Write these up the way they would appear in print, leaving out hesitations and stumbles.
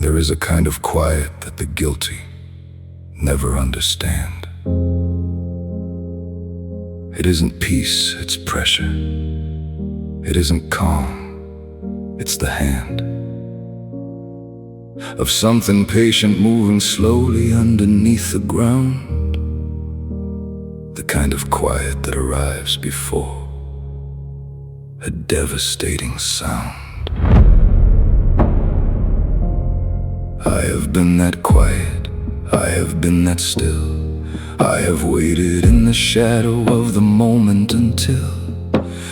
There is a kind of quiet that the guilty never understand. It isn't peace, it's pressure. It isn't calm, it's the hand of something patient moving slowly underneath the ground. The kind of quiet that arrives before a devastating sound. I have been that quiet, I have been that still. I have waited in the shadow of the moment until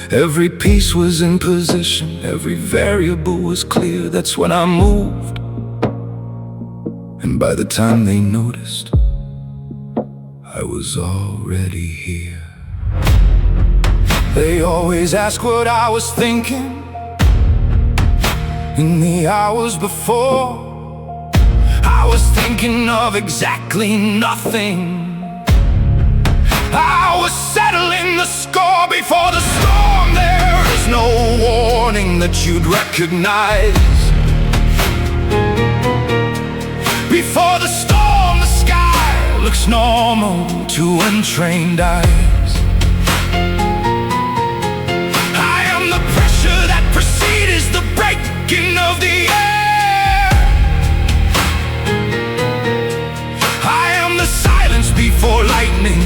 every piece was in position, every variable was clear. That's when I moved, and by the time they noticed, I was already here. They always ask what I was thinking in the hours before. I was thinking of exactly nothing. I was settling the score before the storm. There is no warning that you'd recognize. Before the storm, the sky looks normal to untrained eyes. I am the pressure that precedes the breaking of the air. I am the silence before lightning,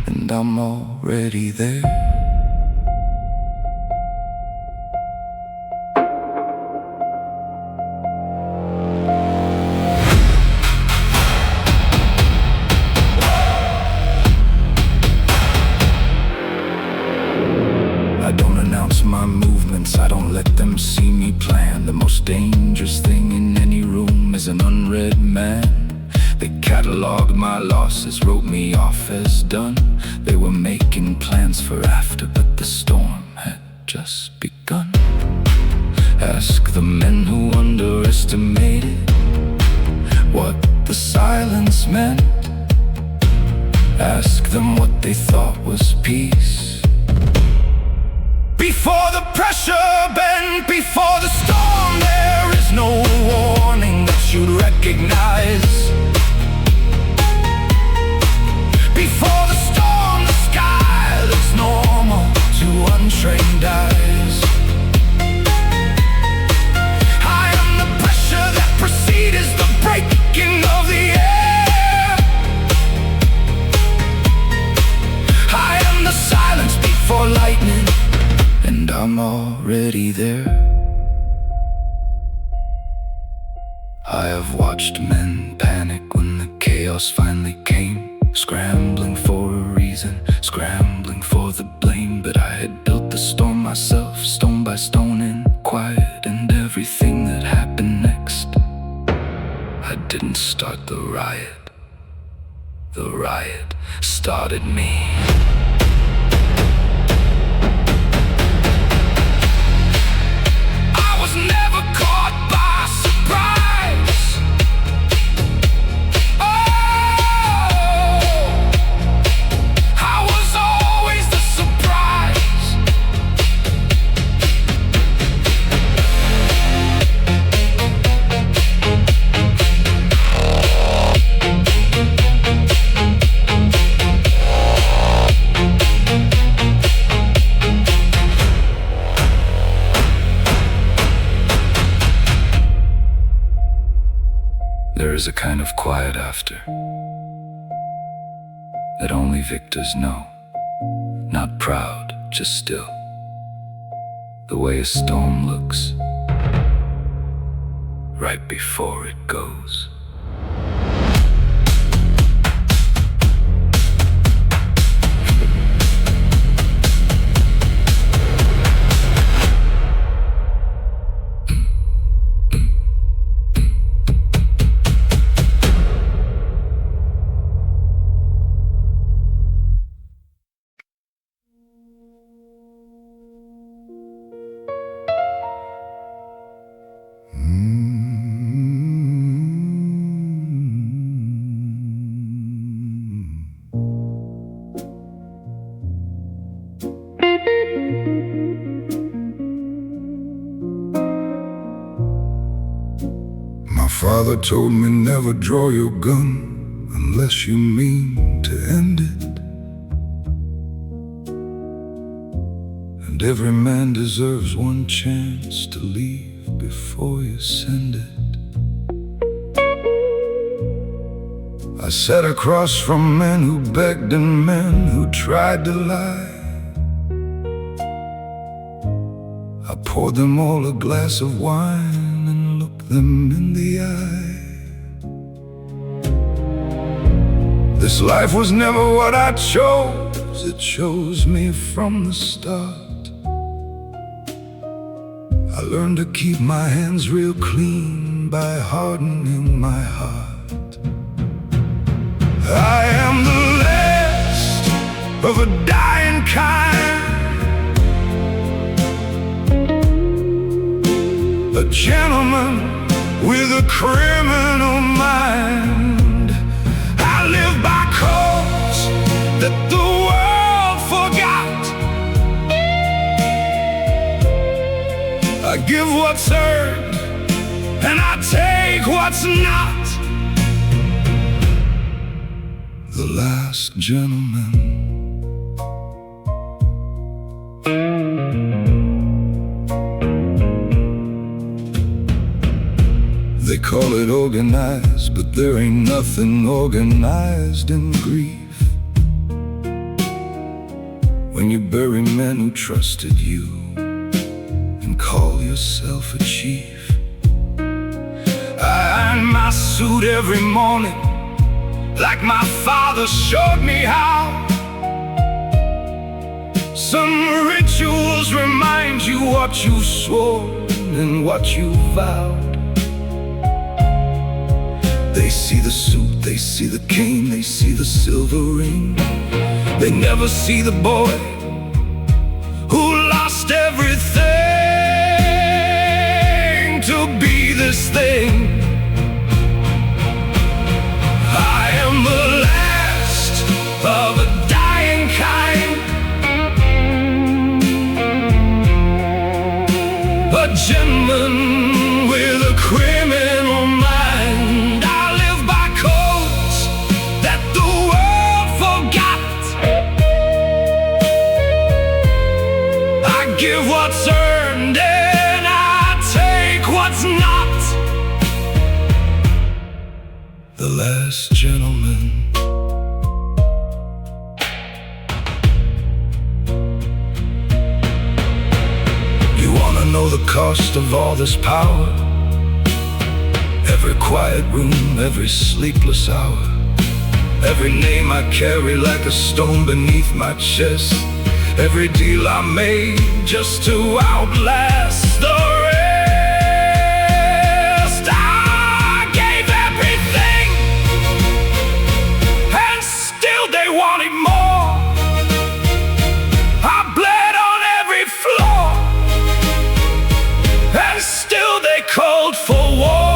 and I'm already there. I don't announce my movements, I don't let them see me plan. The most dangerous thing in any room is an unread man. They cataloged my losses, wrote me off as done. They were making plans for after, but the storm had just begun. Ask the men who underestimated what the silence meant. Ask them what they thought was peace. Before the pressure bent, before the storm, there is no warning that you'd recognize. Before the storm, the sky looks normal to untrained eyes. I am the pressure that precedes the breaking of the air. I am the silence before lightning, and I'm already there. I have watched men panic when the chaos finally came. Scrambling for a reason, scrambling for the blame. But I had built the storm myself, stone by stone in quiet. And everything that happened next, I didn't start the riot started me. I was never caught by surprise. There is a kind of quiet after that only victors know. Not proud, just still. The way a storm looks right before it goes. told me never draw your gun unless you mean to end it. And every man deserves one chance to leave before you send it. I sat across from men who begged and men who tried to lie. I poured them all a glass of wine and looked them in the eye. This life was never what I chose, it chose me from the start. I learned to keep my hands real clean by hardening my heart. I am the last of a dying kind, a gentleman with a criminal mind. I live by codes that the world forgot. I give what's earned and I take what's not. The last gentleman. They call it organized, but there ain't nothing organized in grief. When you bury men who trusted you and call yourself a chief. I iron my suit every morning like my father showed me how. Some rituals remind you what you swore and what you vowed. They see the suit, they see the cane, they see the silver ring. They never see the boy who lost everything to be this thing. I am the last of a dying kind, a gentleman with a criminal mind. I live by codes that the world forgot. I give what's earned and I take what's not. The last gentleman. You wanna know the cost of all this power? Every quiet room, every sleepless hour, every name I carry like a stone beneath my chest, every deal I made just to outlast the rest. I gave everything and still they wanted more. I bled on every floor and still they called for war.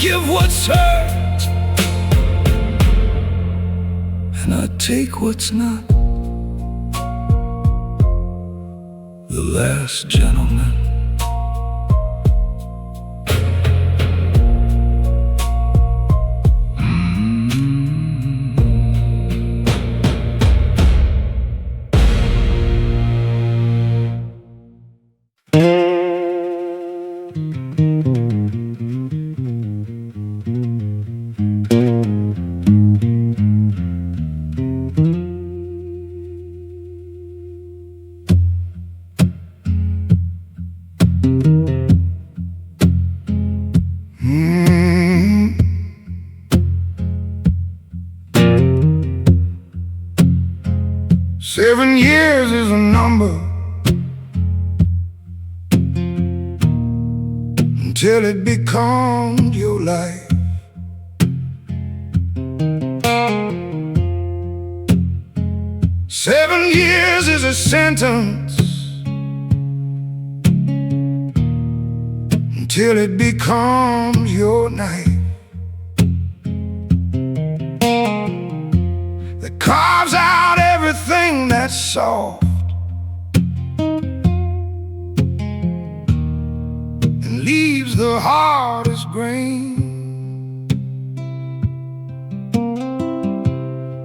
Give what's hurt and I take what's not. The last gentleman. 7 years is a number until it becomes your life. Seven years is a sentence until it becomes your night. That carves out everything that's soft and leaves the hardest grain.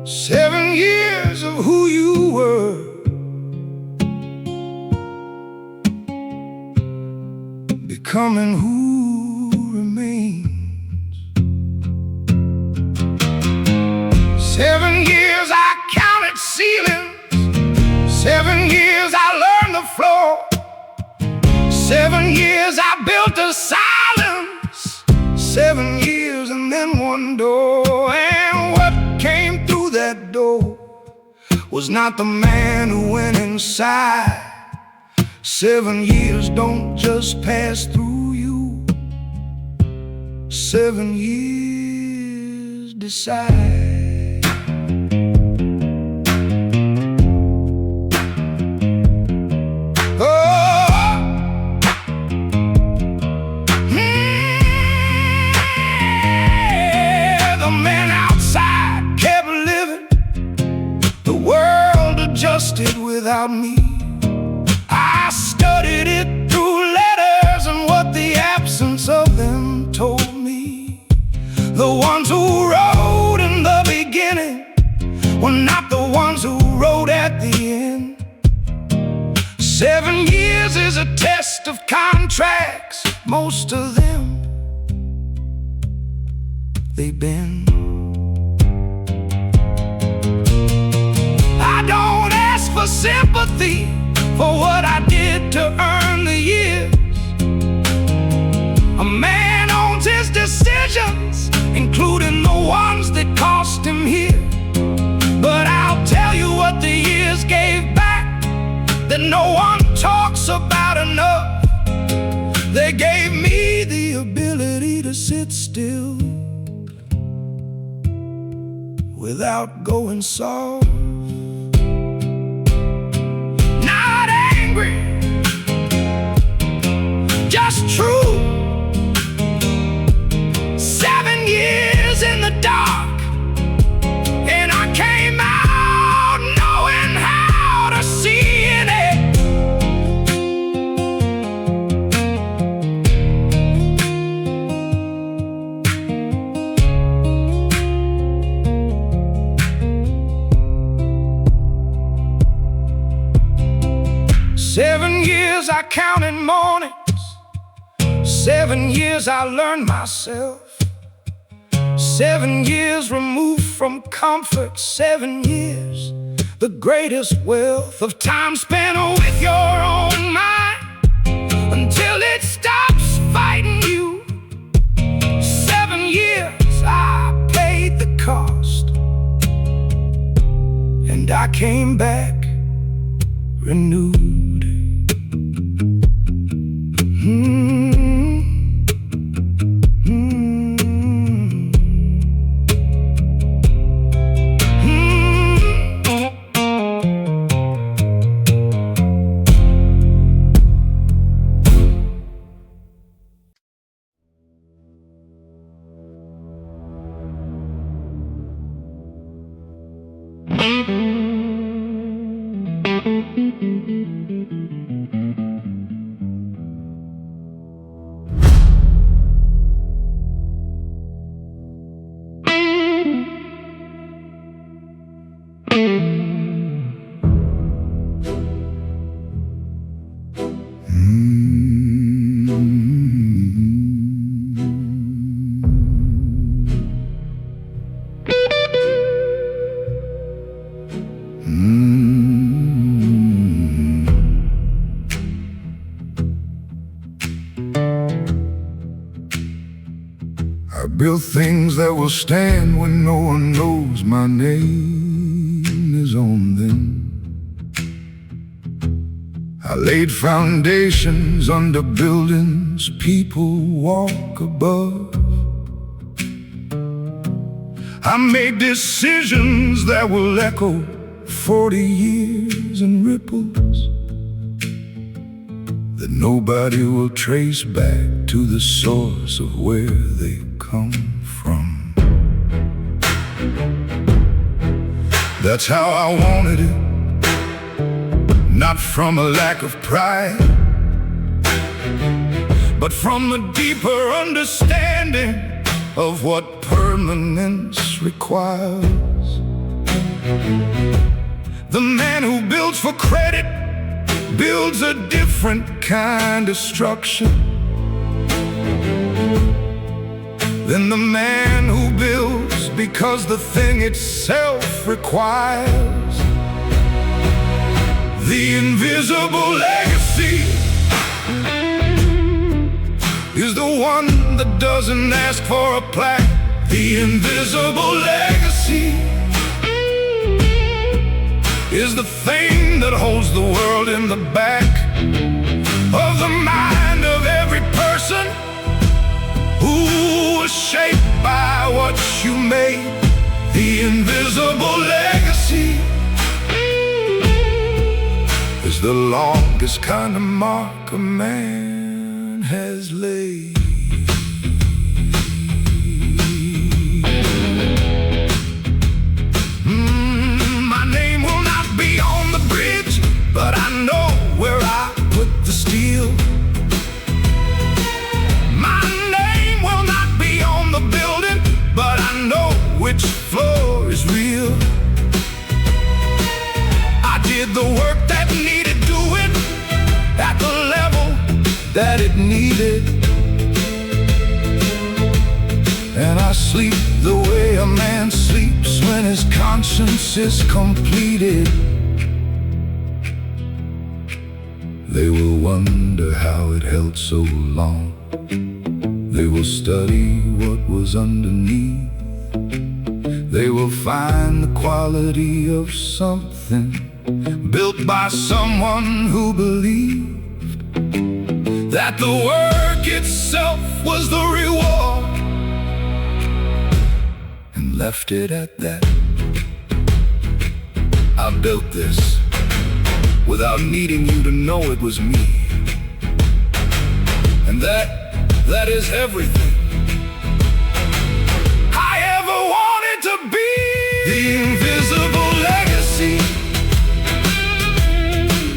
7 years of who you were, becoming who remains. 7 years I counted ceilings. 7 years I learned the floor. 7 years I built a silence. 7 years and then one door. And what came through that door was not the man who went inside. 7 years don't just pass through you. 7 years decide. Oh, the man outside kept living. The world adjusted without me. I studied it through letters and what the absence of them told me. The ones who wrote in the beginning were not the ones who wrote at the end. 7 years is a test of contracts. Most of them, they bend. I don't ask for sympathy for what I did to earn the years. A man owns his decisions, including the ones that cost him here. But I'll tell you what the years gave back that no one talks about enough. They gave me the ability to sit still without going soft. Just true. 7 years in the dark, and I came out knowing how to see in it. Seven years I counted mornings. 7 years I learned myself. 7 years removed from comfort. 7 years, the greatest wealth of time spent with your own mind until it stops fighting you. 7 years I paid the cost, and I came back renewed. I built things that will stand when no one knows my name is on them. I laid foundations under buildings people walk above. I made decisions that will echo 40 years in ripples that nobody will trace back to the source of where they come from. That's how I wanted it, not from a lack of pride, but from a deeper understanding of what permanence requires. The man who builds for credit builds a different kind of structure than the man who builds because the thing itself requires. The invisible legacy is the one that doesn't ask for a plaque. The invisible legacy is the thing that holds the world in the back of the mind of every person who was shaped by what you made. The invisible legacy is the longest kind of mark a man has laid. My name will not be on the bridge, but I know where I put the steel. My name will not be on the building, but I know which floor is real. I did the work that needed doing at the level that it needed, and I sleep the way a man sleeps when his conscience is completed. They will wonder how it held so long. They will study what was underneath. They will find the quality of something built by someone who believed that the work itself was the reward, and left it at that. I built this without needing you to know it was me, and that is everything I ever wanted to be. The invisible legacy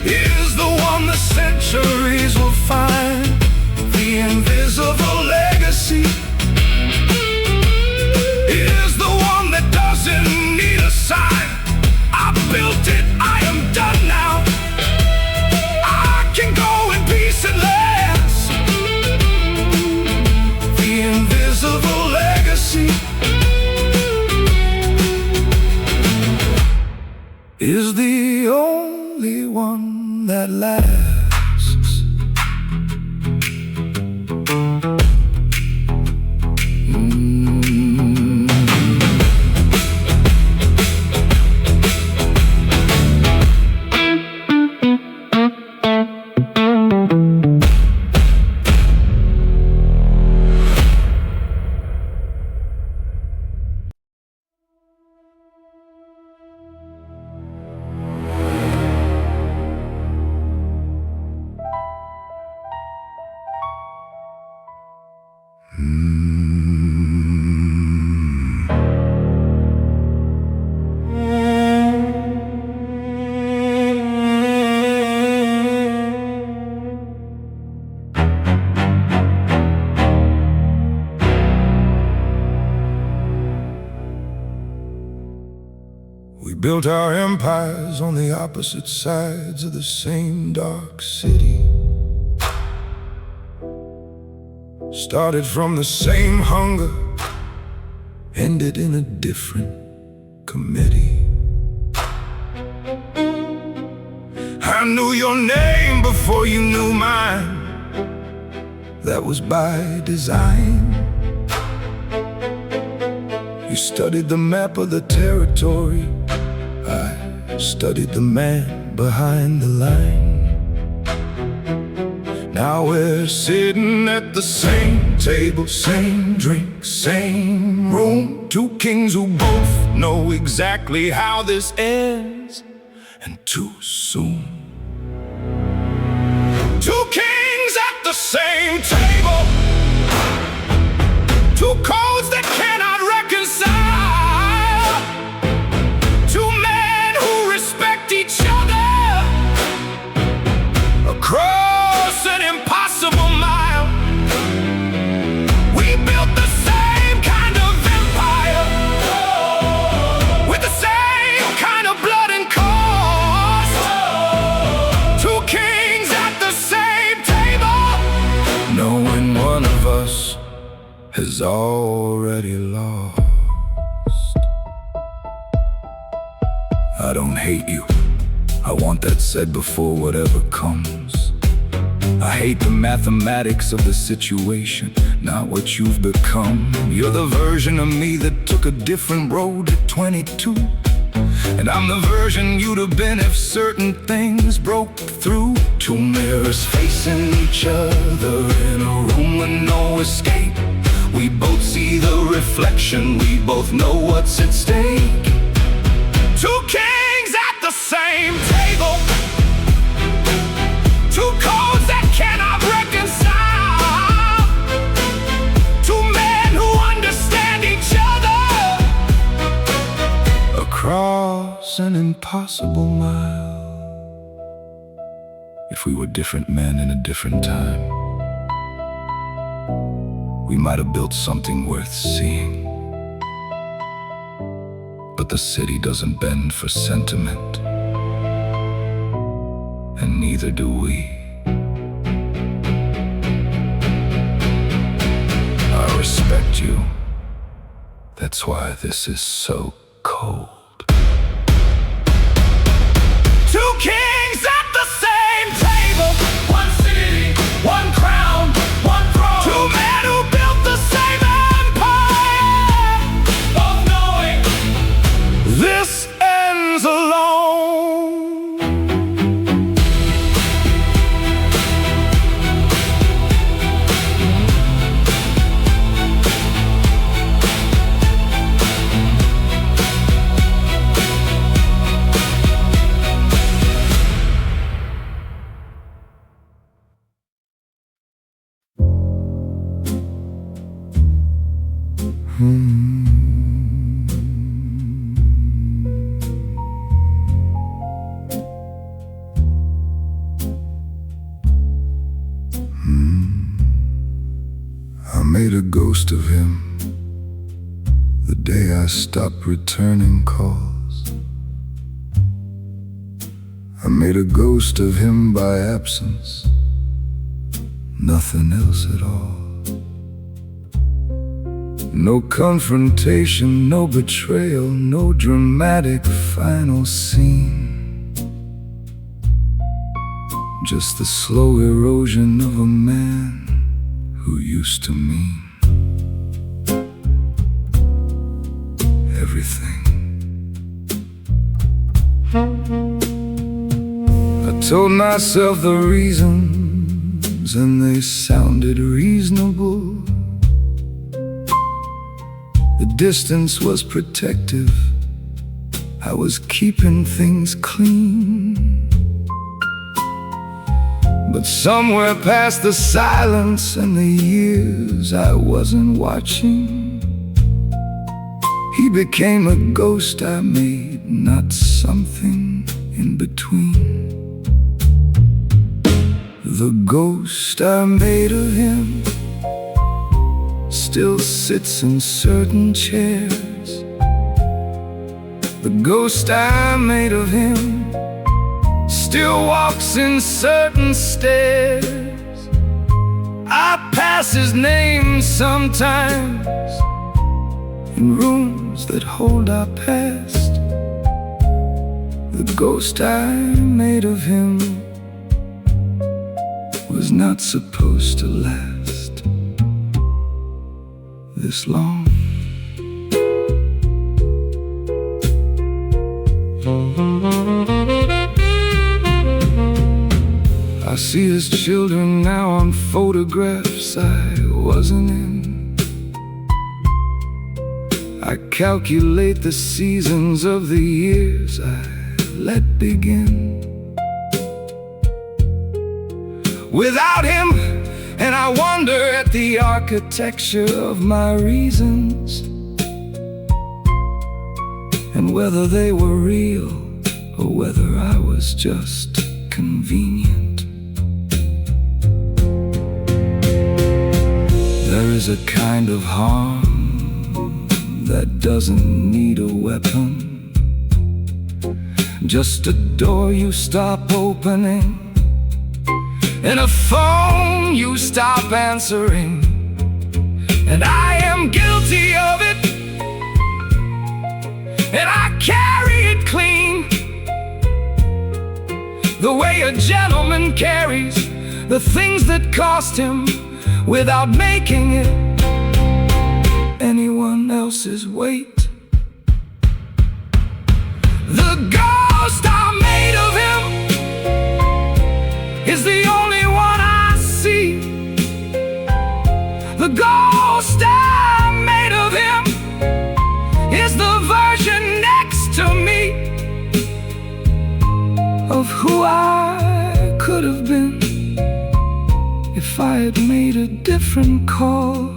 is the one the centuries will find. The invisible legacy is the one that doesn't need a sign. I built it, I am done now. I can go in peace at last. The invisible legacy is the only one that lasts. We built our empires on the opposite sides of the same dark city. Started from the same hunger, ended in a different committee. I knew your name before you knew mine. That was by design. You studied the map of the territory. I studied the man behind the line. Now we're sitting at the same table, same drink, same room. Two kings who both know exactly how this ends, and too soon. Two kings at the same table, two codes that cannot reconcile, two men who respect each other across an impossible mile. We built the same kind of empire, with the same kind of blood and cost. Two kings at the same table, knowing one of us has already lost. I don't hate you, I want that said before whatever comes. I hate the mathematics of the situation, not what you've become. You're the version of me that took a different road at 22, and I'm the version you'd have been if certain things broke through. Two mirrors facing each other in a room with no escape. We both see the reflection, we both know what's at stake. Two kings at the same table, two codes that cannot reconcile, two men who understand each other across an impossible mile. If we were different men in a different time, we might have built something worth seeing. But the city doesn't bend for sentiment, and neither do we. I respect you. That's why this is so cold. Two kings at the same table, one city, one crown, one throne. Two men who built the same empire, both knowing this ends alone. I made a ghost of him the day I stopped returning calls. I made a ghost of him by absence, nothing else at all. No confrontation, no betrayal, no dramatic final scene. Just the slow erosion of a man who used to mean everything. I told myself the reasons, and they sounded reasonable. The distance was protective, I was keeping things clean. But somewhere past the silence and the years I wasn't watching, he became a ghost I made, not something in between. The ghost I made of him still sits in certain chairs. The ghost I made of him still walks in certain stairs. I pass his name sometimes in rooms that hold our past. The ghost I made of him was not supposed to last this long. I see his children now on photographs I wasn't in. I calculate the seasons of the years I let begin. Without him, and I wonder at the architecture of my reasons, and whether they were real or whether I was just convenient. There is a kind of harm that doesn't need a weapon, just a door you stop opening and a phone you stop answering. And I am guilty of it, and I carry it clean, the way a gentleman carries the things that cost him without making it anyone else's weight. The ghost I made of him is the only one I see. The ghost I made of him is the version next to me of who I could have been if I had made a different call.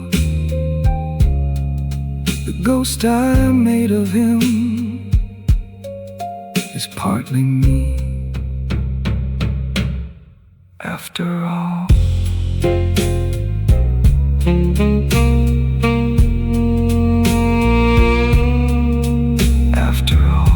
The ghost I made of him is partly me, after all. After all.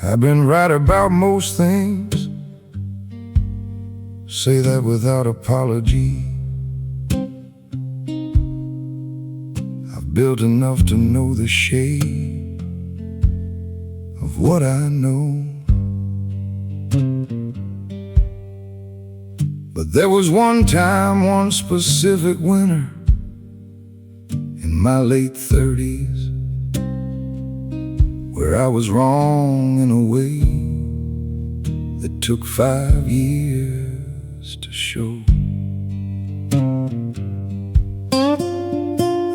I've been right about most things, say that without apology. I've built enough to know the shape of what I know. But there was one time, one specific winter in my late 30s, where I was wrong in a way that took 5 years to show.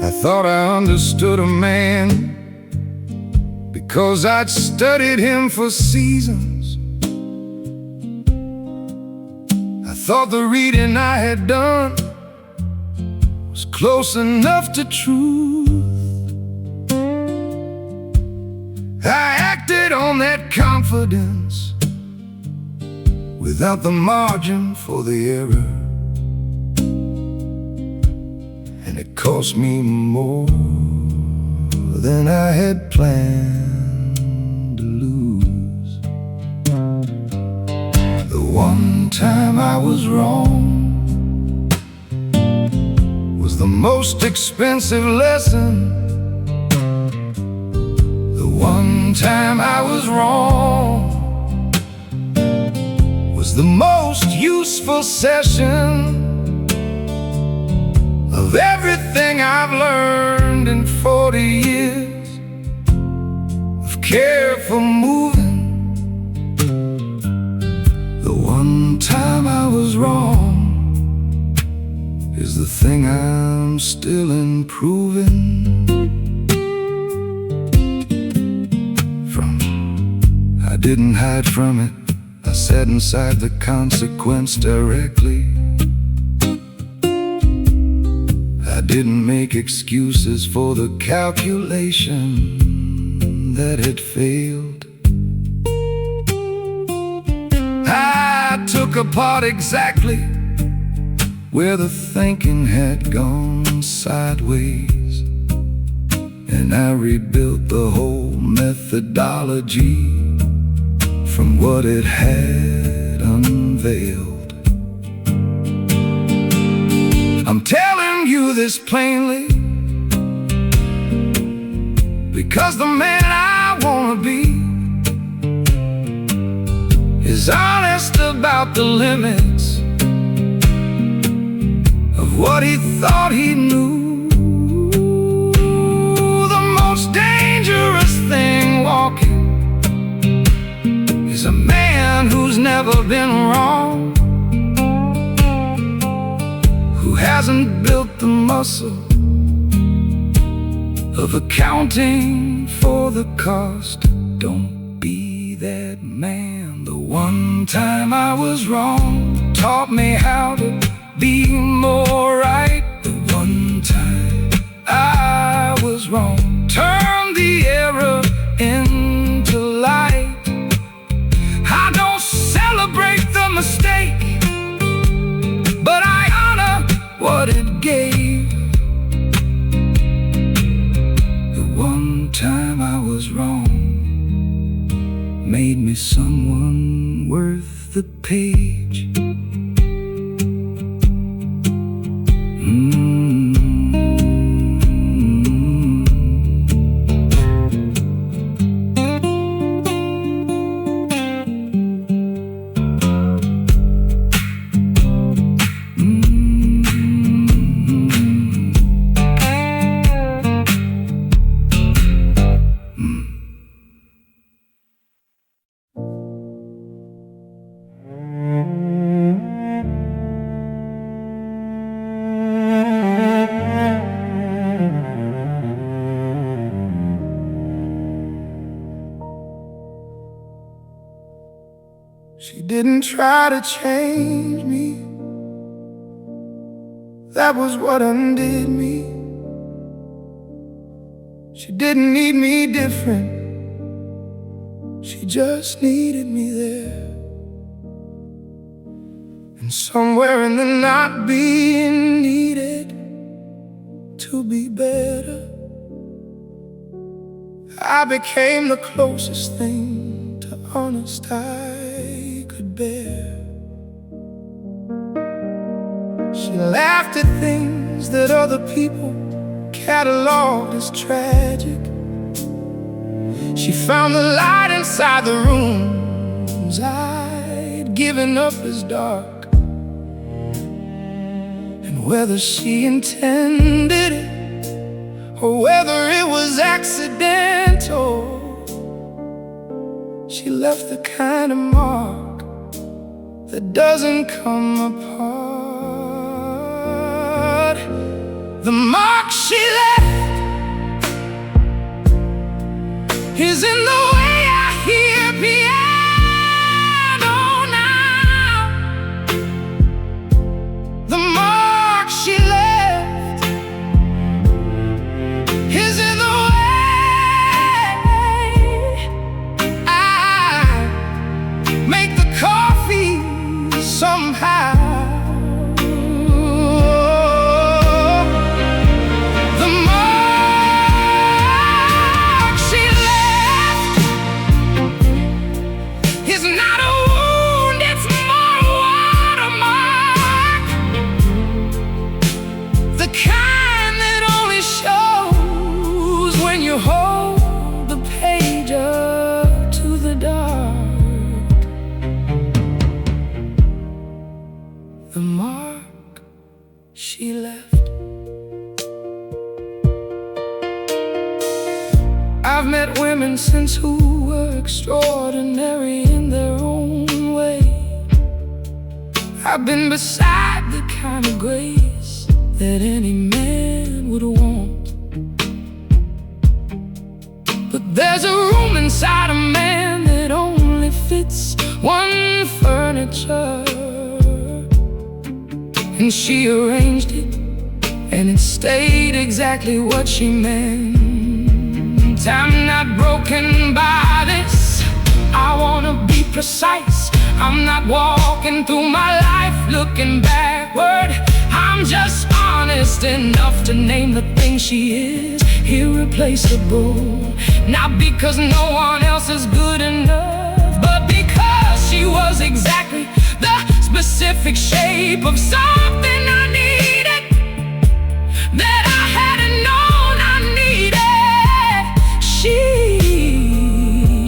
I thought I understood a man because I'd studied him for seasons. I thought the reading I had done was close enough to truth. I acted on that confidence without the margin for the error, and it cost me more than I had planned to lose. The one time I was wrong was the most expensive lesson. One time I was wrong was the most useful session of everything I've learned in 40 years of careful moving. The one time I was wrong is the thing I'm still improving. I didn't hide from it, I sat inside the consequence directly. I didn't make excuses for the calculation that had failed. I took apart exactly where the thinking had gone sideways. and I rebuilt the whole methodology from what it had unveiled. I'm telling you this plainly, because the man I wanna be is honest about the limits of what he thought he knew. The most dangerous thing walking is a man who's never been wrong, who hasn't built the muscle of accounting for the cost. Don't be that man. The one time I was wrong taught me how to be more right. The one time I was wrong turned the error into light. I don't celebrate the mistake, but I honor what it gave. The one time I was wrong made me someone worth the page. She didn't try to change me, that was what undid me. She didn't need me different, she just needed me there. And somewhere in the not being needed to be better, I became the closest thing to honest I could bear. She laughed at things that other people cataloged as tragic. She found the light inside the rooms I'd given up as dark. And whether she intended it or whether it was accidental, she left the kind of mark that doesn't come apart. The mark she left is in the way I hear piano now. The mark she left is in the way I make the coffee somehow. Hold the page up to the dark. The mark she left. I've met women since who were extraordinary in their own way. I've been beside the kind of grace that any man would want. But there's a room inside a man that only fits one furniture, and she arranged it, and it stayed exactly what she meant. I'm not broken by this, I wanna be precise. I'm not walking through my life looking backward, I'm just honest just enough to name the thing she is irreplaceable. Not because no one else is good enough, but because she was exactly the specific shape of something I needed, that I hadn't known I needed. She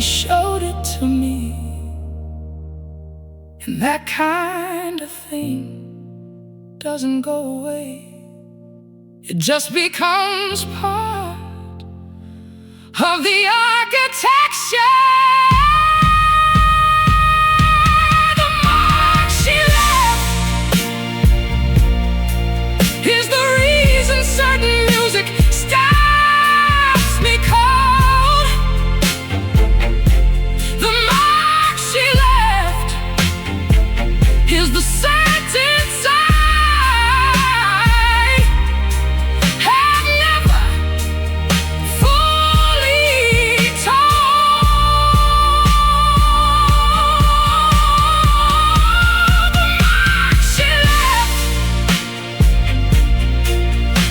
showed it to me. And that kind of thing doesn't go away. It just becomes part of the architecture. The mark she left is the reason certain music stops me cold. The mark she left is the sentence I have never fully told. The mark she left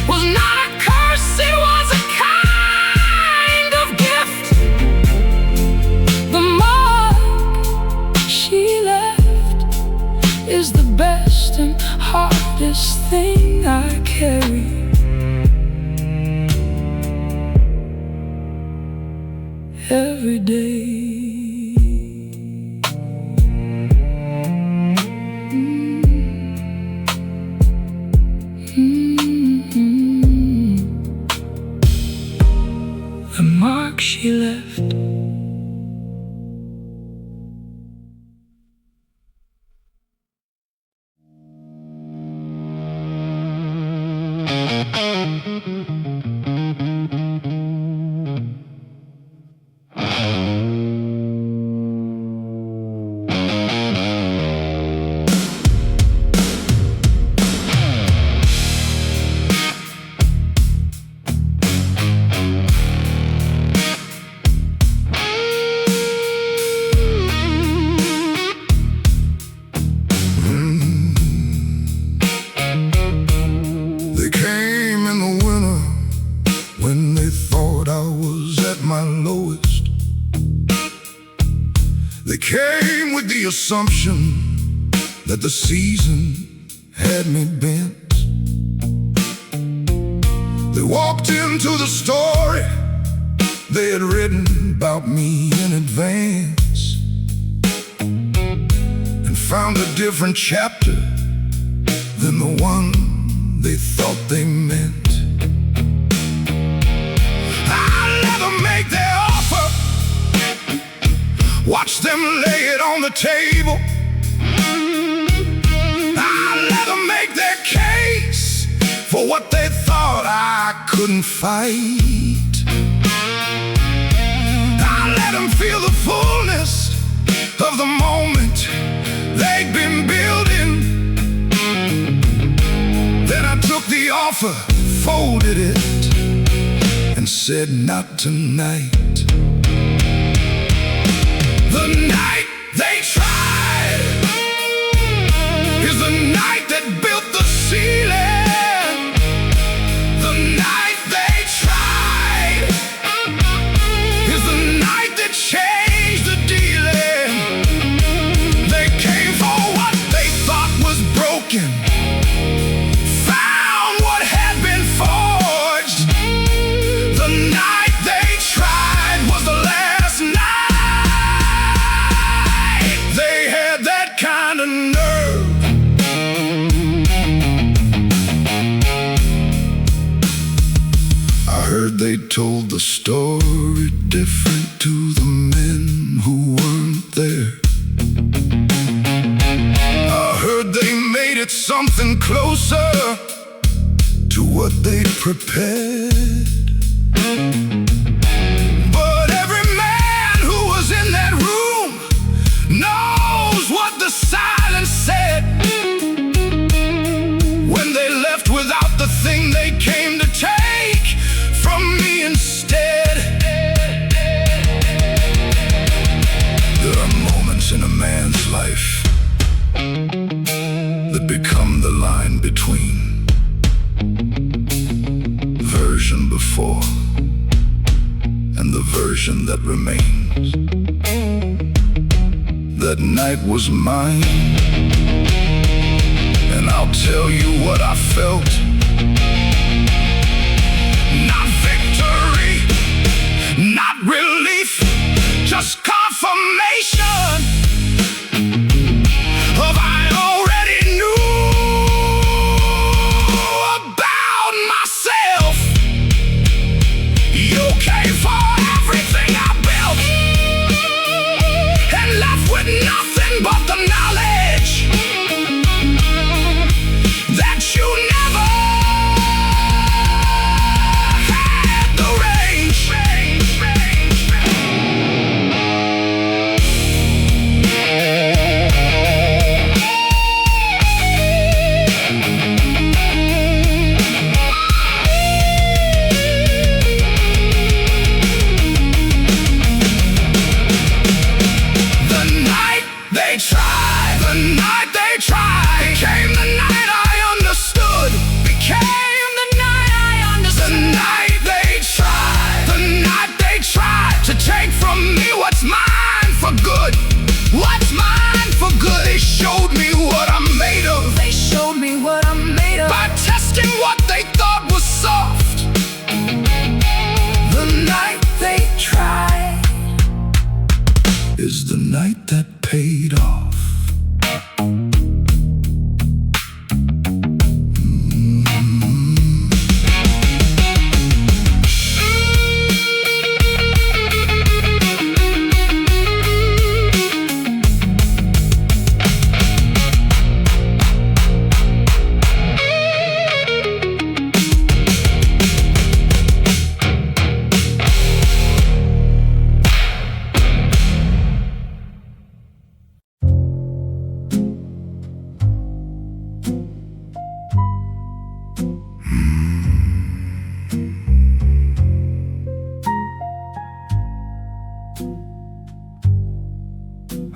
was not a curse, it was a kind of gift. The mark she left is the best and hardest thing I carry. Every day. The mark she left. They came in the winter when they thought I was at my lowest. They came with the assumption that the season had me bent. They walked into the story they had written about me in advance, and found a different chapter than the one they thought they meant. I let them make their offer, watch them lay it on the table. I let them make their case for what they thought I couldn't fight. I let them feel the fullness of the moment they'd been building. Then I took the offer, folded it, and said, not tonight. The night they tried is the night that built the ceiling. The night they tried is the night that changed the dealing. They came for what they thought was broken, found what had been forged. The night they tried was the last night they had that kind of nerve. I heard they told the story different to the men who weren't there. I heard they made it something closer to what they'd prepared. But every man who was in that room knows what the silence said when they left without the thing they came to take from me instead. There are moments in a man's life that become the line between version before and the version that remains. That night was mine, and I'll tell you what I felt. Not victory, not relief, just confirmation of I already knew about myself. You came for everything I built and left with nothing but the knowledge that you never had the range. The night they tried became the night I understood. Became the night I understood. The night they tried. The night they tried to take from me what's mine for good. What's mine for good. They showed me what I'm made of. They showed me what I'm made of by testing what they thought was soft. The night they tried is the night that paid off.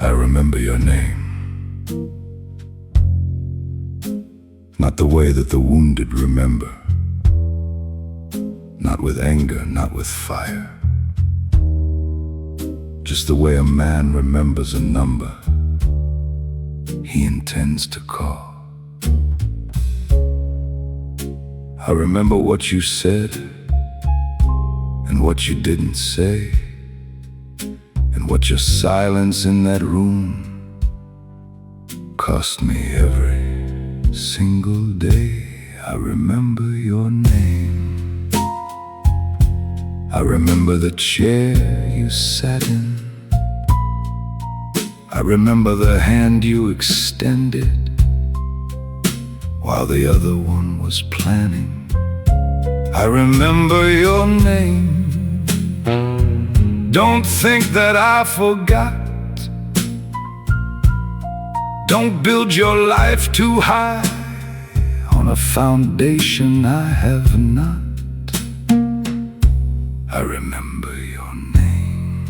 I remember your name. Not the way that the wounded remember. Not with anger, not with fire. Just the way a man remembers a number he intends to call. I remember what you said and what you didn't say, and what your silence in that room cost me every single day. I remember your name. I remember the chair you sat in. I remember the hand you extended while the other one was planning. I remember your name. Don't think that I forgot. Don't build your life too high on a foundation I have not. I remember your name.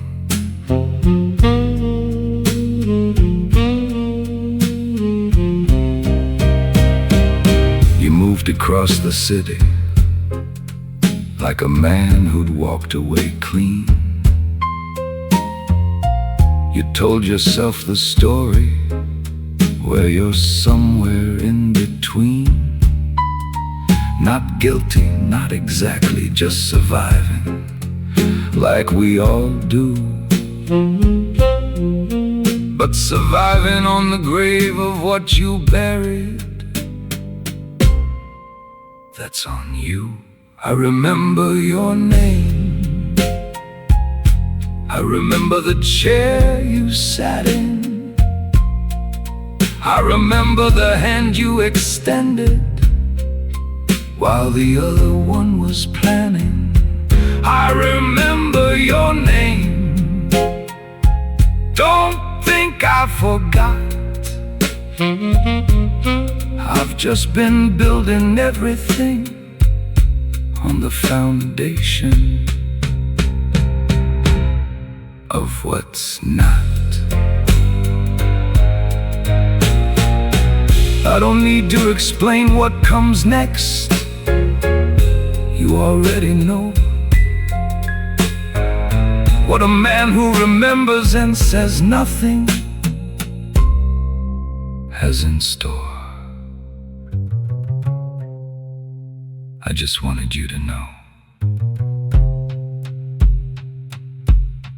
You moved across the city like a man who'd walked away clean. You told yourself the story where you're somewhere in between. Not guilty, not exactly, just surviving like we all do. But surviving on the grave of what you buried, that's on you. I remember your name. I remember the chair you sat in. I remember the hand you extended while the other one was planning. I remember your name. Don't think I forgot. I've just been building everything on the foundation of what's not. I don't need to explain what comes next. You you already know what a man who remembers and says nothing has in store. I just wanted you to know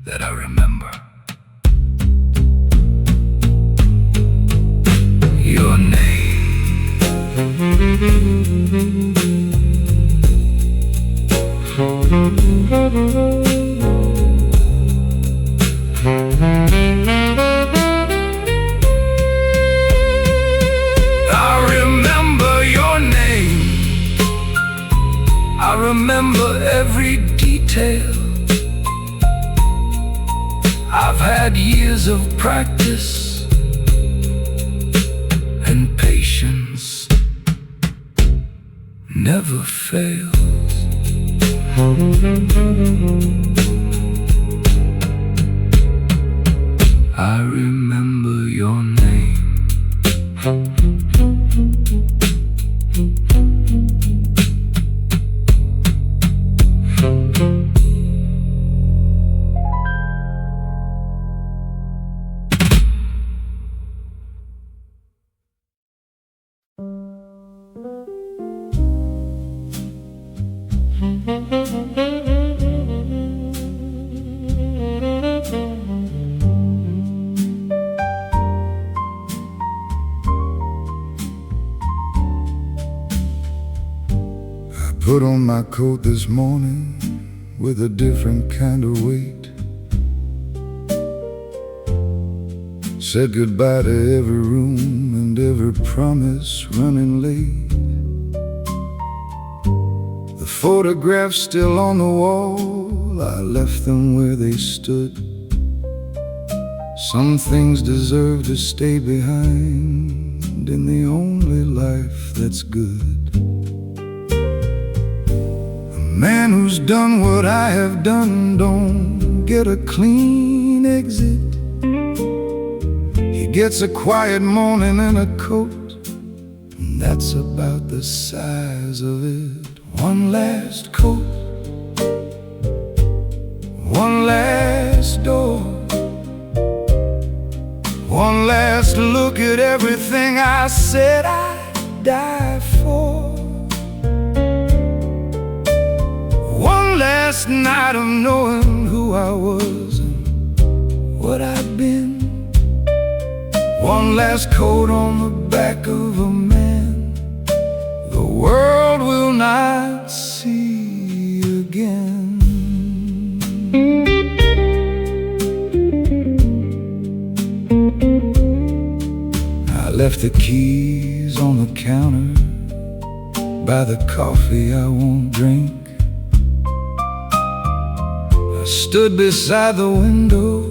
that I remember your name. I remember your name. I remember every detail. I've had years of practice and patience never fails. I remember your name. Put on my coat this morning with a different kind of weight. Said goodbye to every room and every promise running late. The photographs still on the wall, I left them where they stood. Some things deserve to stay behind in the only life that's good. A man who's done what I have done don't get a clean exit. He gets a quiet morning and a coat, and that's about the size of it. One last coat, one last door, one last look at everything I said I'd die for. One last night of knowing who I was and what I'd been. One last coat on the back of a man the world will not see again. I left the keys on the counter by the coffee I won't drink. I stood beside the window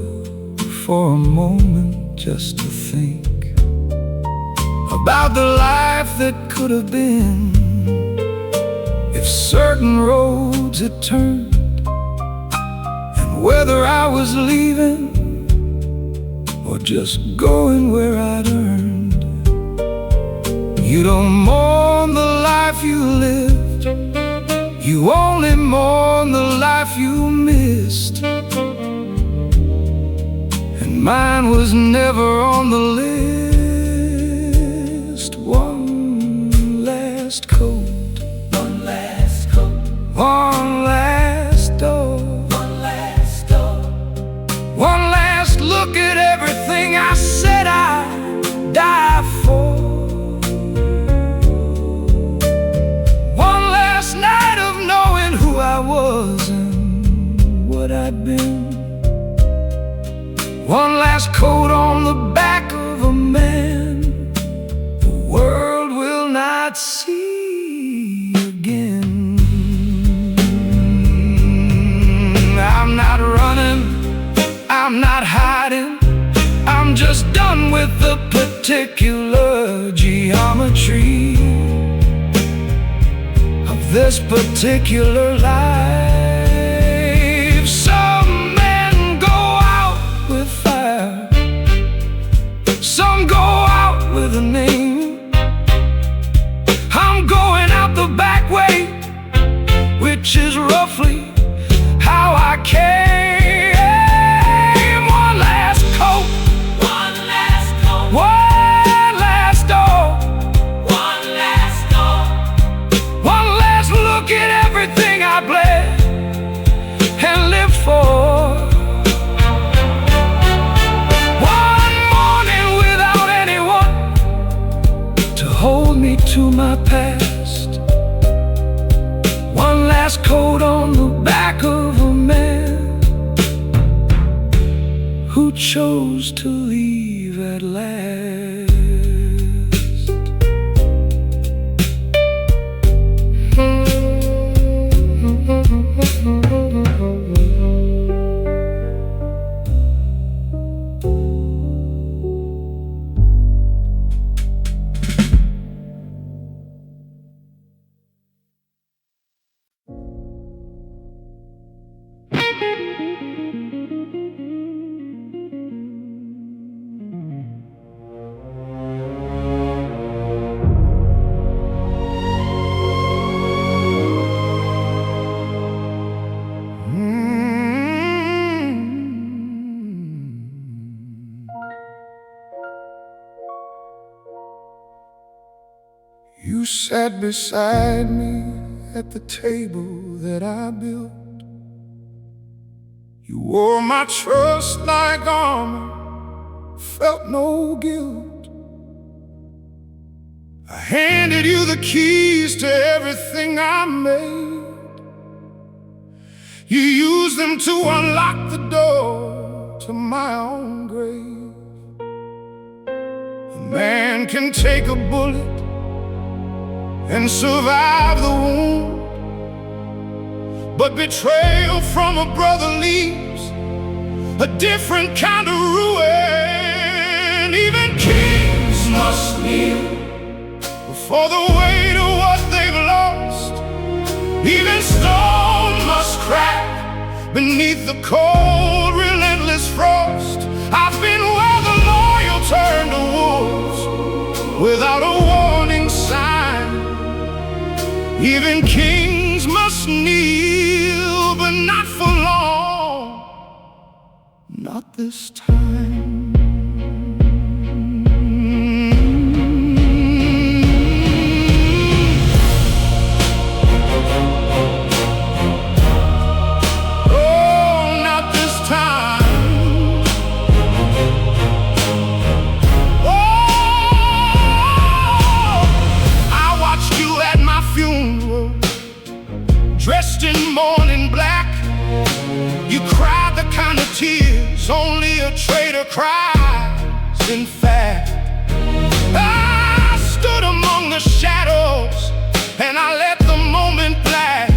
for a moment just to think about the life that could have been if certain roads had turned, and whether I was leaving or just going where I'd earned. You don't mourn the life you lived, you only mourn the life you missed. And mine was never on the list. One last coat, one last coat, one last door, one last door, one last look at everything I said I'd die for. One last night of knowing who I was and what I'd been. One last coat on the back of a man the world will not see again. I'm not running, I'm not hiding, I'm just done with the particular geometry of this particular life. Some men go out with fire, some go out with a name. I'm going out the back way with past. One last coat on the back of a man who chose to leave at last. You sat beside me at the table that I built. You wore my trust like armor, felt no guilt. I handed you the keys to everything I made. You used them to unlock the door to my own grave. A man can take a bullet and survive the wound, but betrayal from a brother leaves a different kind of ruin. Even kings must kneel before the weight of what they've lost. Even stone must crack beneath the cold, relentless frost. I've been where the loyal turn to wolves without a warning sign. Even kings must kneel, but not for long, not this time. Oh, not this time. Oh, I watched you at my funeral, dressed in mourning black. You cried the kind of tears only a traitor cries. In fact, I stood among the shadows and I let the moment black.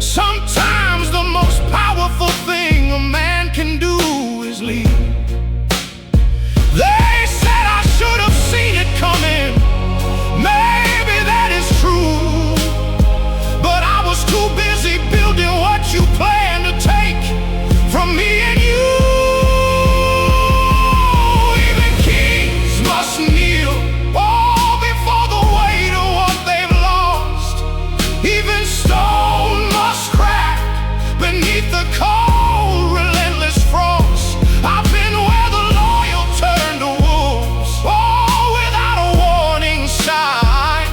Sometimes the most powerful thing a man can do is leave. They said I should have seen it coming. Maybe that is true, but I was too busy building what you planned to take from me and you. Even kings must kneel, all before the weight of what they've lost. Even stone must crack beneath the cold, relentless frost. I've been where the loyal turn to wolves, all without a warning sign.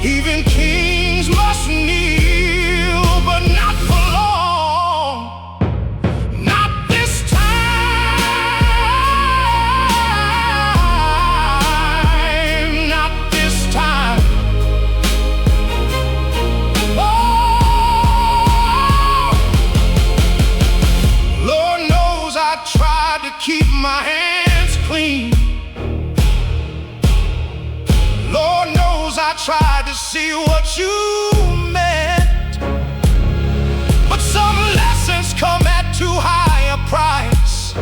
Even kings must kneel, but not for long, not this time, not this time. Oh, Lord knows I tried to keep my hands clean. Lord knows I tried to see what you meant, but some lessons come at too high a price,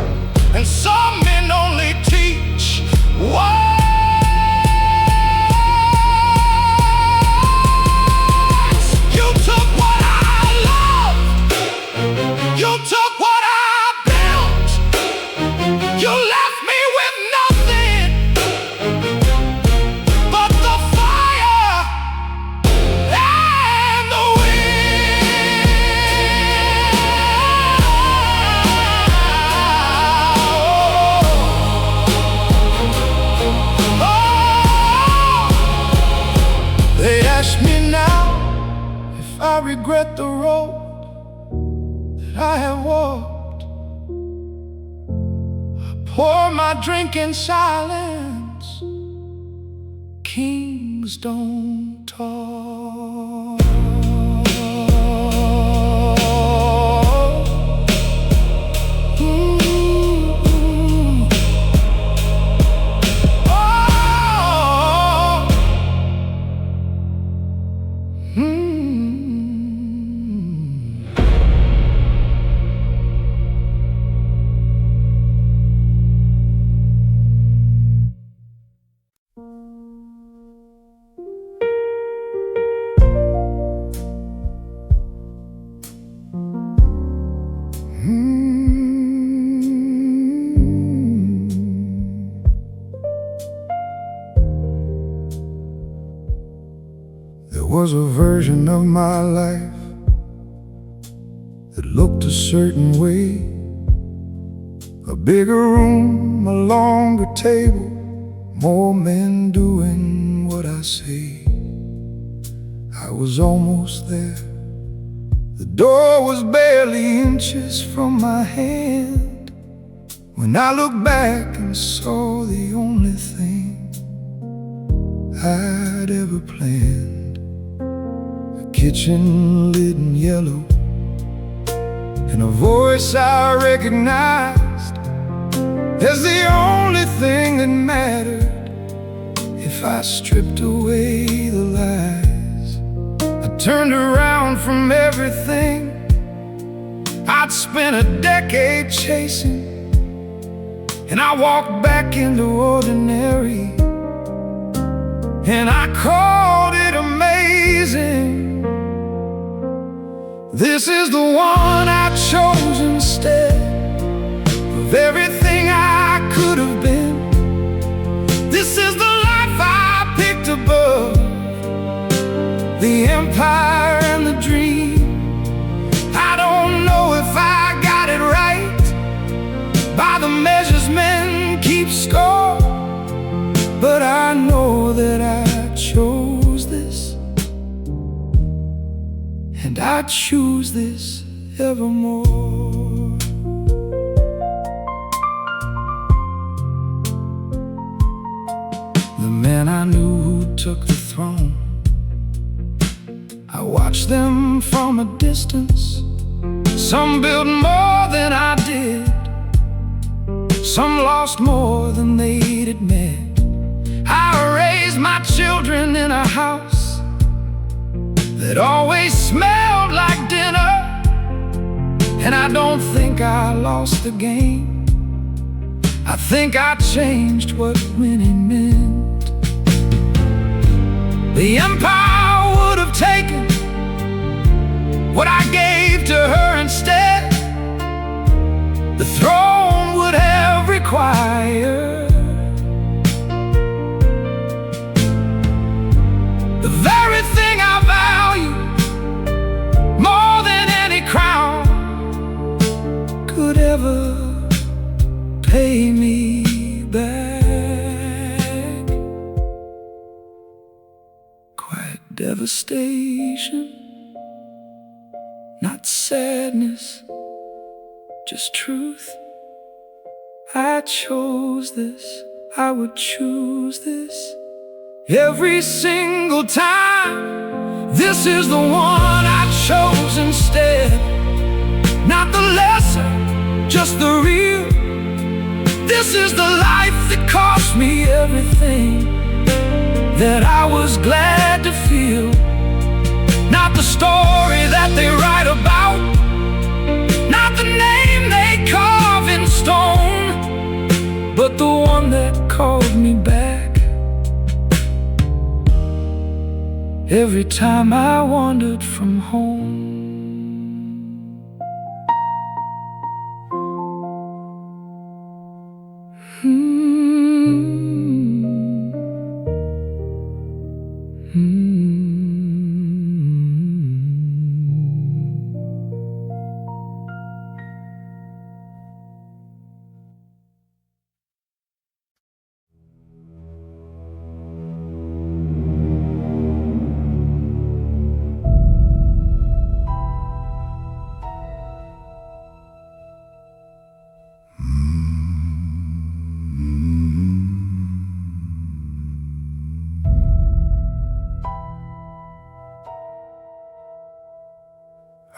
and some men only teach once. You took what I loved, you took what I built, you left me with nothing but the fire and the wind. Oh, they ask me now if I regret the road that I have walked. Pour my drink in silence. Kings dreams don't talk. There was a version of my life that looked a certain way. A bigger room, a longer table, more men doing what I say. I was almost there. The door was barely inches from my hand when I looked back and saw the only thing I'd ever planned. A kitchen lit in yellow, and a voice I recognized as the only thing that mattered. If I stripped away the lies, I turned around from everything I'd spent a decade chasing, and I walked back into ordinary, and I called it amazing. This is the one I chose instead of everything I could have been. This is the life I picked above the empire and the dream. I don't know if I got it right by the measures men keep score, but I know that I chose this, and I choose this evermore. The men I knew who took the throne, I watched them from a distance. Some built more than I did, some lost more than they'd admit. I raised my children in a house that always smelled like dinner, and I don't think I lost the game. I think I changed what winning meant. The empire would have taken what I gave to her instead. The throne would have required the very thing I value more than any crown could ever pay me back. Quiet devastation, not sadness, just truth. I chose this, I would choose this every single time. This is the one I chose instead. Not the lesser, just the real. This is the life that cost me everything that I was glad to feel. Not the story that they write about, not the name they carve in stone, but the one that called me back every time I wandered from home.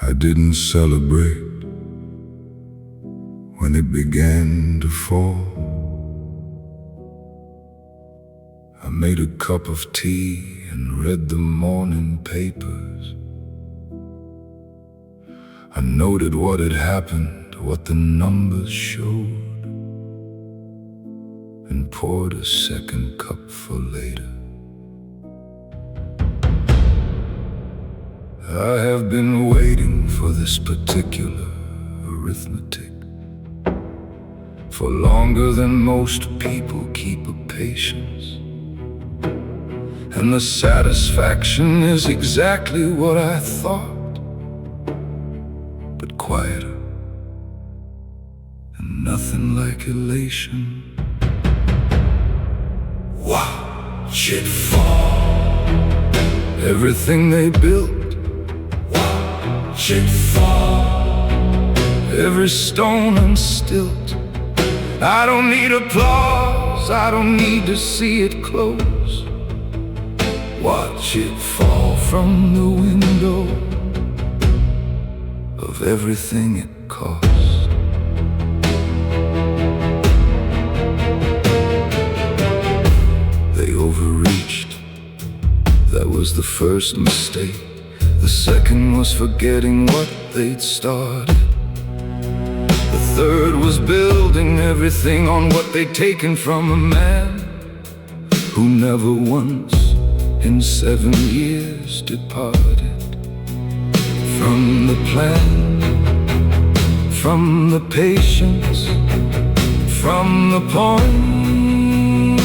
I didn't celebrate when it began to fall. I made a cup of tea and read the morning papers. I noted what had happened, what the numbers showed, and poured a second cup for later. I have been waiting for this particular arithmetic for longer than most people keep a patience. And the satisfaction is exactly what I thought, but quieter, and nothing like elation. Watch it fall. Everything they built, watch it fall. Every stone and stilt. I don't need applause, I don't need to see it close. Watch it fall from the window of everything it cost. They overreached, that was the first mistake. The second was forgetting what they'd started. The third was building everything on what they'd taken from a man who never once in 7 years departed from the plan, from the patience, from the point.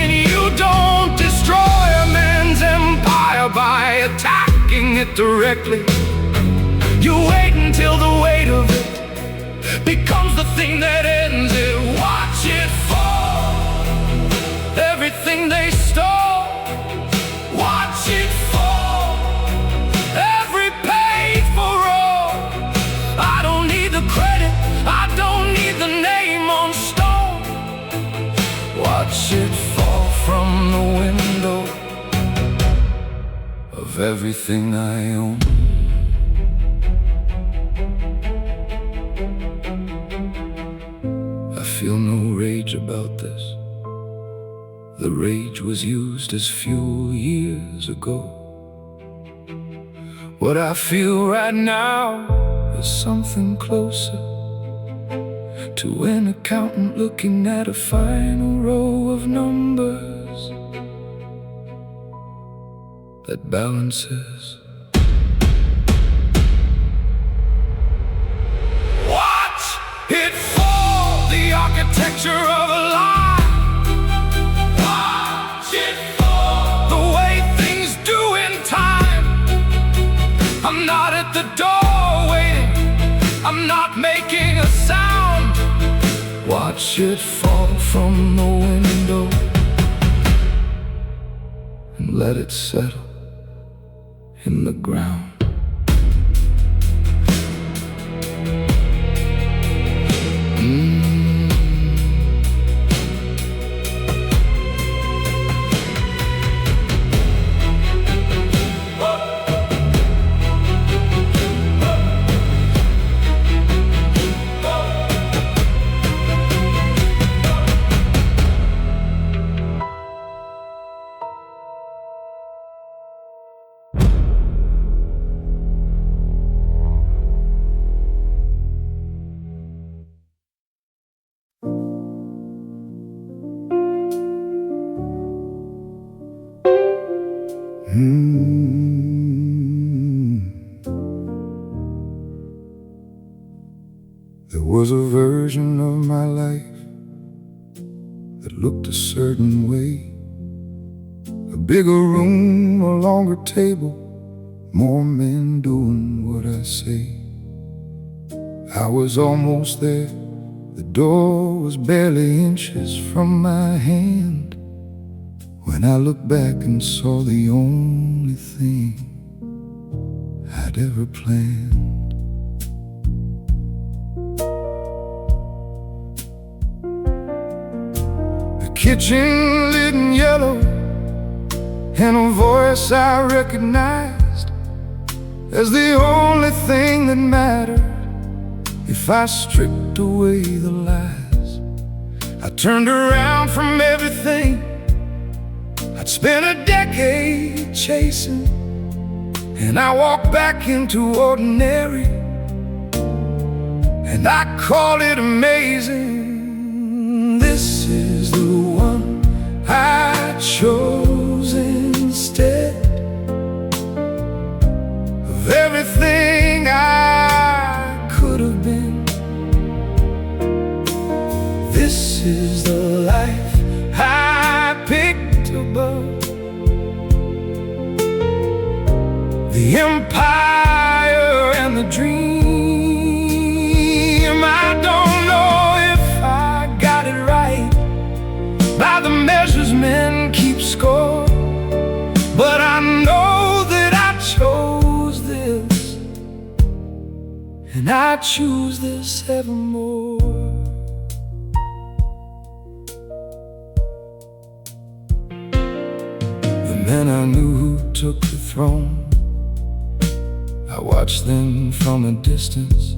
And you don't destroy a man's empire by attacking it directly. You wait until the weight of it becomes the thing that ends it. Watch it fall. Everything they stole, watch it fall. Every page for all. I don't need the credit, I don't need the name on stone. Watch it fall from the window of everything I own. I feel no rage about this. The rage was used as fuel years ago. What I feel right now is something closer to an accountant looking at a final row of numbers that balances. Watch it fall, the architecture of a lie. I'm not at the door waiting, I'm not making a sound. Watch it fall from the window and let it settle in the ground. There was a version of my life that looked a certain way. A bigger room, a longer table, more men doing what I say. I was almost there, the door was barely inches from my hand, when I looked back and saw the only thing I'd ever planned. The kitchen lit in yellow, and a voice I recognized as the only thing that mattered. If I stripped away the lies, I turned around from everything I'd spent a decade chasing, and I walked back into ordinary, and I called it amazing. This is the one I chose instead of everything I could have been. This is the life I picked above the empire and the dream. I don't know if I got it right by the measures men keep score, but I know that I chose this, and I choose this evermore. The men I knew who took the throne, I watched them from a distance.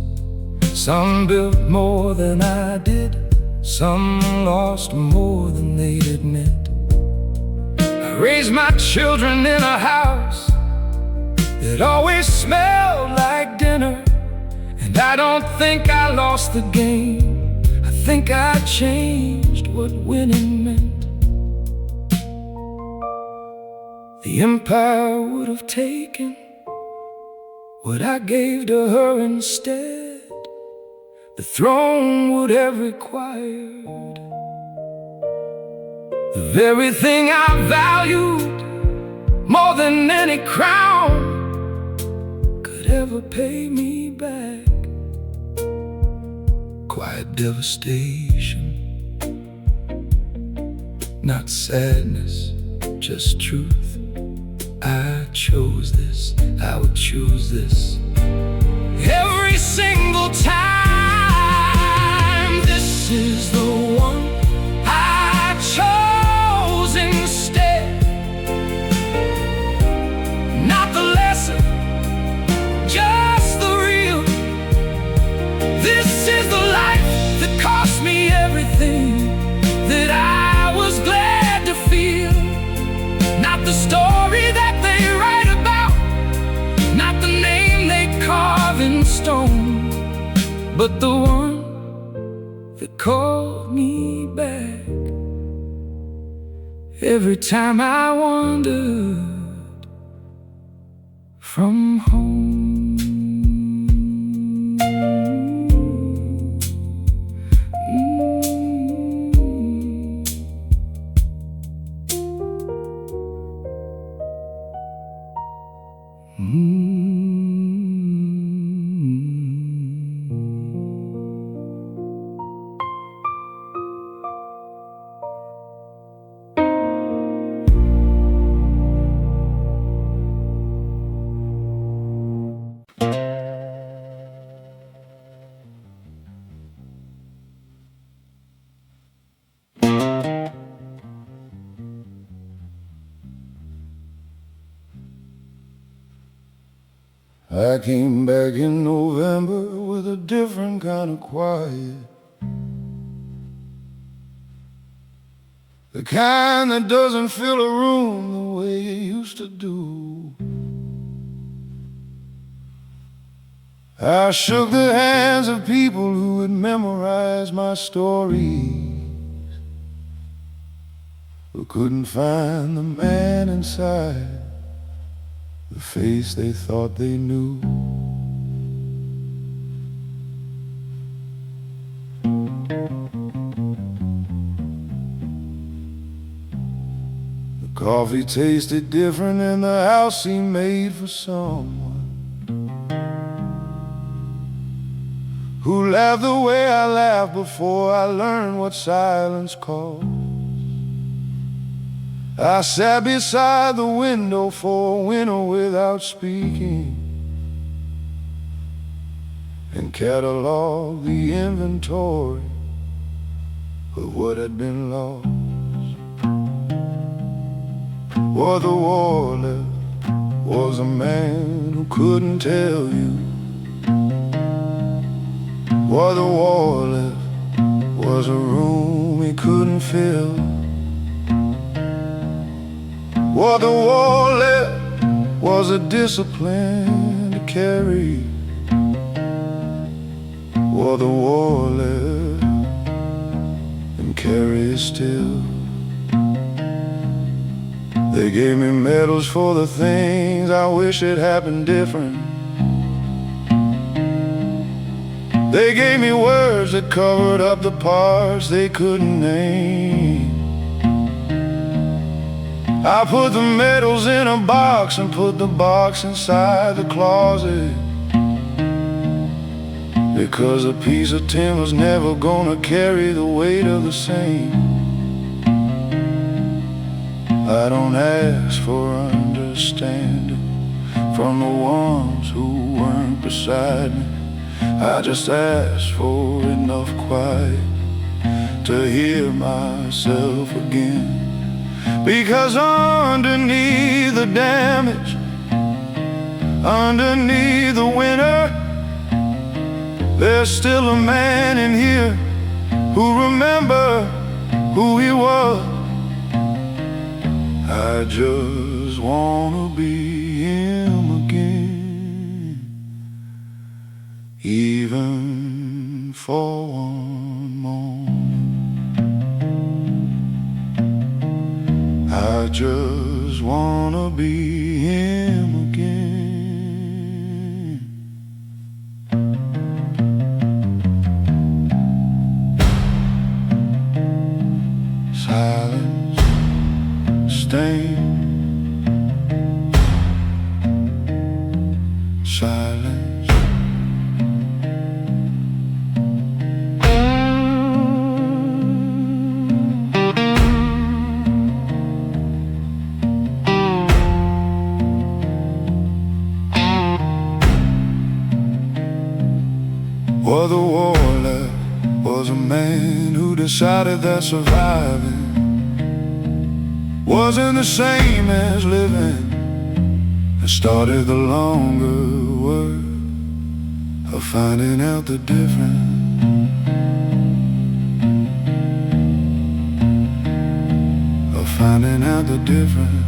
Some built more than I did, some lost more than they'd admit. I raised my children in a house that always smelled like dinner, and I don't think I lost the game. I think I changed what winning meant. The empire would have taken what I gave to her instead. The throne would have required the very thing I valued more than any crown could ever pay me back. Quiet devastation, not sadness, just truth. I chose this, I would choose this every single time. This is the one I chose instead. Not the lesson, just the real. This is the life that cost me everything that I was glad to feel. Not the story that they write about, not the name they carve in stone, but the one that called me back every time I wandered from home. I came back in November with a different kind of quiet, the kind that doesn't fill a room the way it used to do. I shook the hands of people who had memorized my stories, but couldn't find the man inside, the face they thought they knew. The coffee tasted different and the house seemed made for someone who laughed the way I laughed before I learned what silence caused. I sat beside the window for a winter without speaking, and cataloged the inventory of what had been lost. What the war left was a man who couldn't tell you what the war left was a room he couldn't fill. What the war left was a discipline to carry. What the war left and carry still. They gave me medals for the things I wish had happened different. They gave me words that covered up the parts they couldn't name. I put the medals in a box and put the box inside the closet, because a piece of tin was never gonna carry the weight of the same. I don't ask for understanding from the ones who weren't beside me. I just ask for enough quiet to hear myself again. Because underneath the damage, underneath the winter, there's still a man in here who remember who he was. I just wanna be him again, even for one more. I just wanna be him again. Silence, stain, silence. What the war left was a man who decided that surviving wasn't the same as living, and started the longer work of finding out the difference. Of finding out the difference.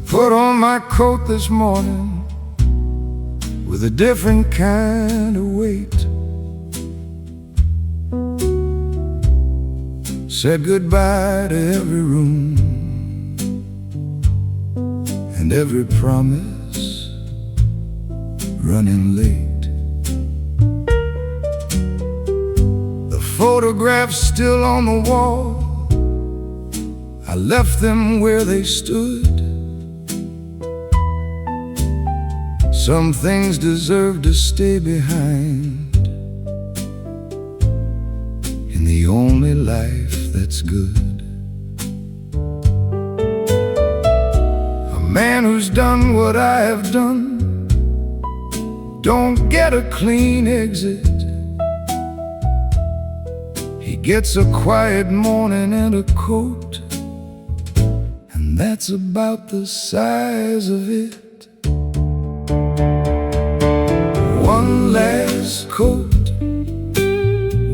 Put on my coat this morning with a different kind of weight. Said goodbye to every room and every promise running late. The photographs still on the wall, I left them where they stood. Some things deserve to stay behind in the only life that's good. A man who's done what I have done don't get a clean exit. He gets a quiet morning and a coat, and that's about the size of it. One last coat,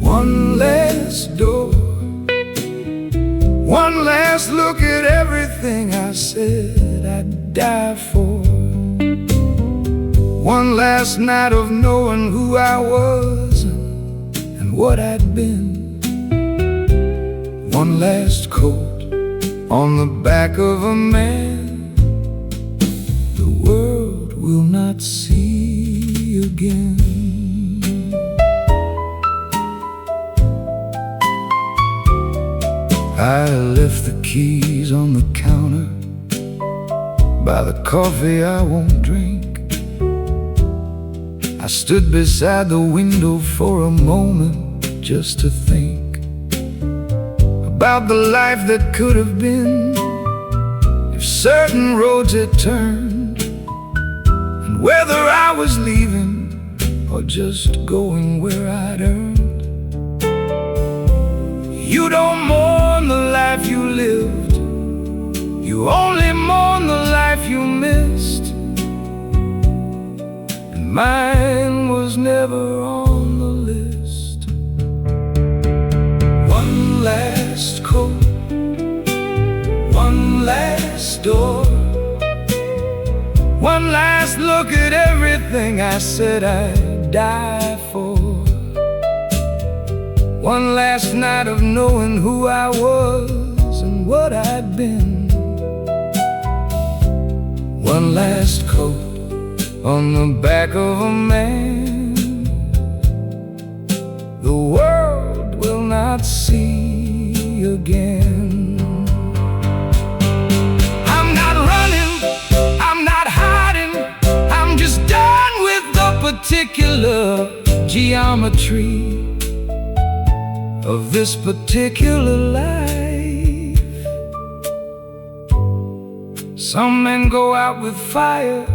one last door, one last look at everything I said I'd die for. One last night of knowing who I was and what I'd been. One last coat on the back of a man the world will not see again. I left the keys on the counter by the coffee I won't drink. I stood beside the window for a moment just to think about the life that could have been if certain roads had turned, and whether I was leaving or just going where I'd earned. You don't mourn the life you lived, you only mourn the life you missed. And mine was never on the list. One last coat, one last door, one last look at everything I said I'd die for. One last night of knowing who I was and what I'd been. One last coat on the back of a man the world will not see again. I'm not running, I'm not hiding, I'm just done with the particular geometry of this particular life. Some men go out with fire,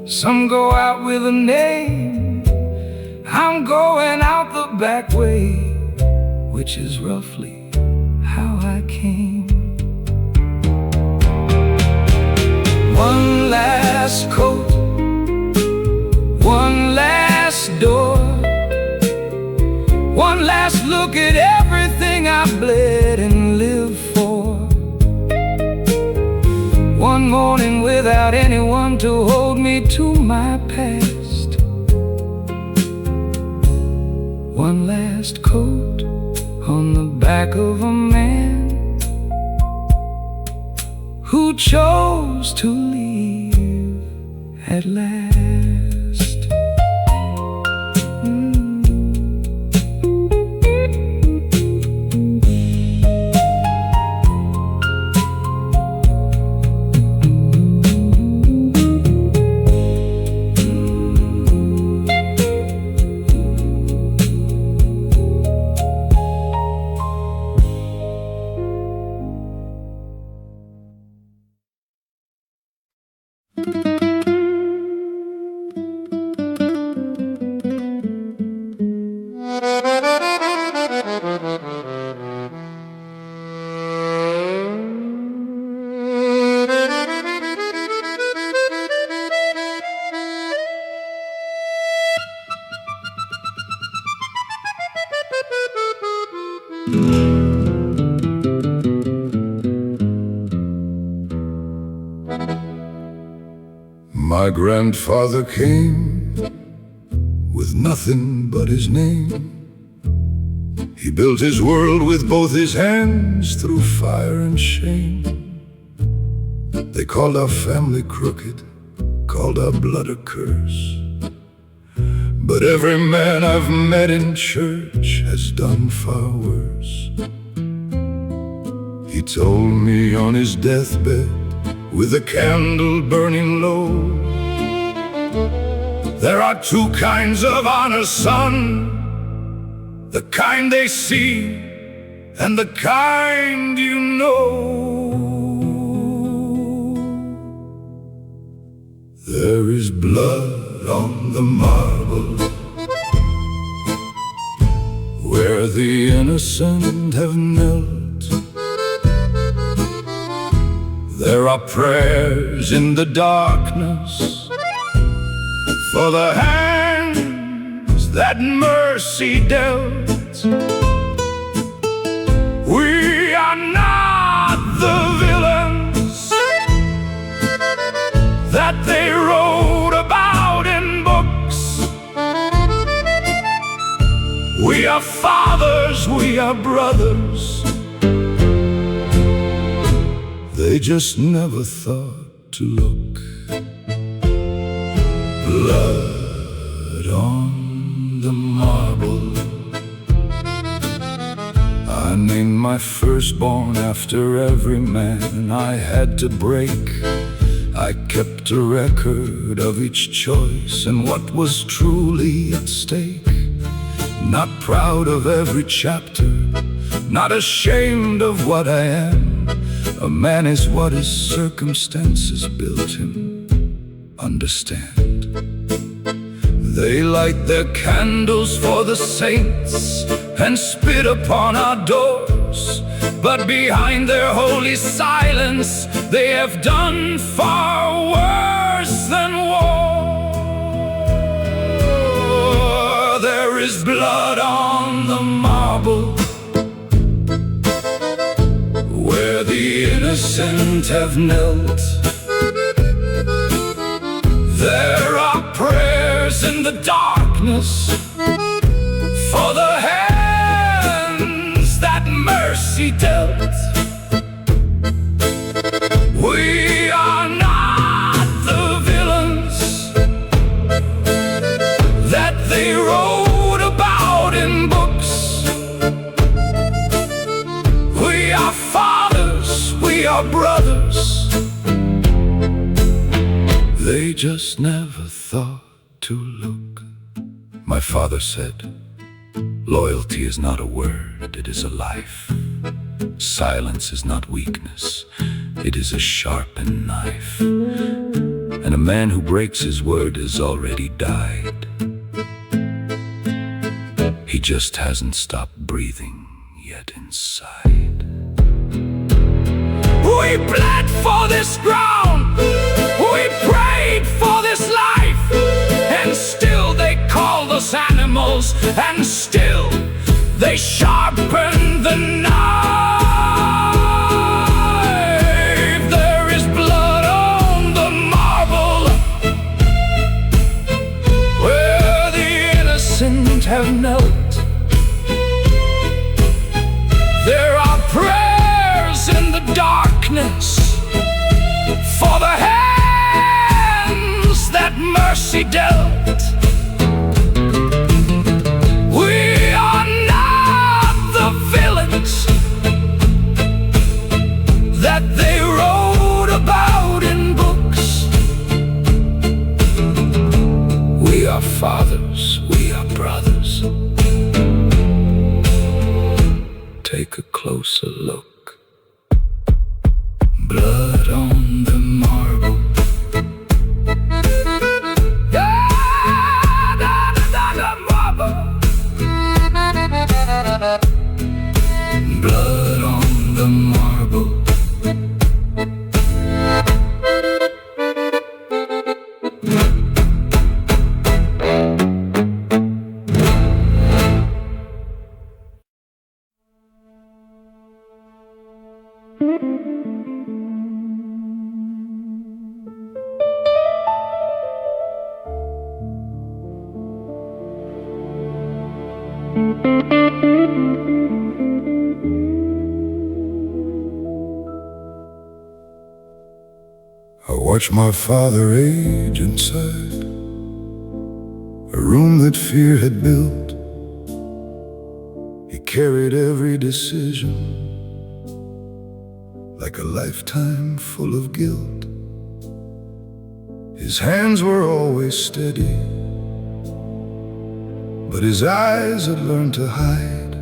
some go out with a name. I'm going out the back way, which is roughly how I came. One last coat, one last door, one last look at everything I bled and lived for. One morning without anyone to hold me to my past. One last coat on the back of a man who chose to leave at last. My grandfather came with nothing but his name. He built his world with both his hands through fire and shame. They called our family crooked, called our blood a curse. But every man I've met in church has done far worse. He told me on his deathbed, with a candle burning low, there are two kinds of honor, son, the kind they see and the kind you know. There is blood on the marble where the innocent have knelt. There are prayers in the darkness for the hands that mercy dealt. We are not the villains that they wrote about in books. We are fathers, we are brothers. They just never thought to look. Blood on the marble. I named my firstborn after every man I had to break. I kept a record of each choice and what was truly at stake. Not proud of every chapter, not ashamed of what I am. A man is what his circumstances built him. Understand? They light their candles for the saints and spit upon our doors, but behind their holy silence they have done far worse than war. There is blood on the marble where the innocent have knelt. There are prayers in the darkness for the hands that mercy dealt. We are not the villains that they wrote about in books. We are fathers, we are brothers. They just never thought to look. My father said, loyalty is not a word, it is a life. Silence is not weakness, it is a sharpened knife. And a man who breaks his word has already died. He just hasn't stopped breathing yet inside. We bled for this ground, we prayed for this life, and still they called us animals, and still they sharpen the knife. There is blood on the marble where the innocent have knelt. There are prayers in the darkness for the hands that mercy dealt. We are not the villains that they wrote about in books. We are fathers, we are brothers. Take a closer look. Blood on the marble. Blood on the marble. I watched my father age inside a room that fear had built. He carried every decision like a lifetime full of guilt. His hands were always steady, but his eyes had learned to hide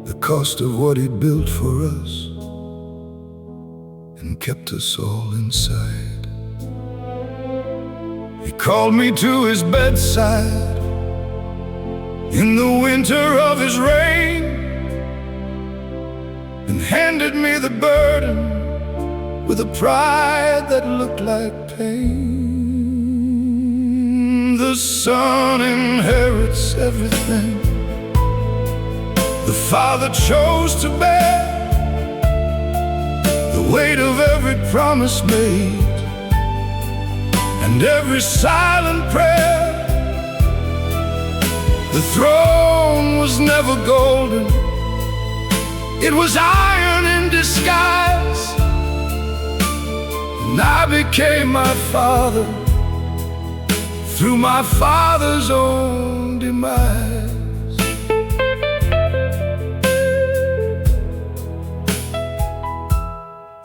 the cost of what he'd built for us and kept us all inside. He called me to his bedside in the winter of his reign and handed me the burden with a pride that looked like pain. The son inherits everything the father chose to bear, the weight of every promise made and every silent prayer. The throne was never golden, it was iron in disguise. And I became my father through my father's own demise.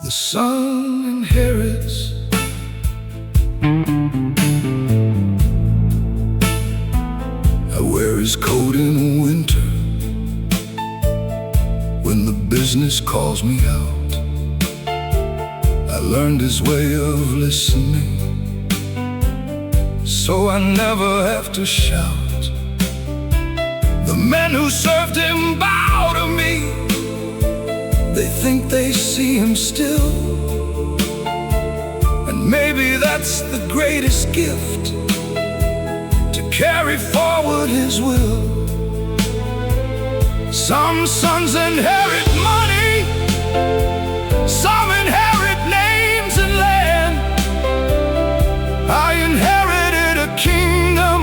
The son inherits voice calls me out. I learned his way of listening, so I never have to shout. The men who served him bow to me. They think they see him still, and maybe that's the greatest gift, to carry forward his will. Some sons inherit money, some inherit names and land. I inherited a kingdom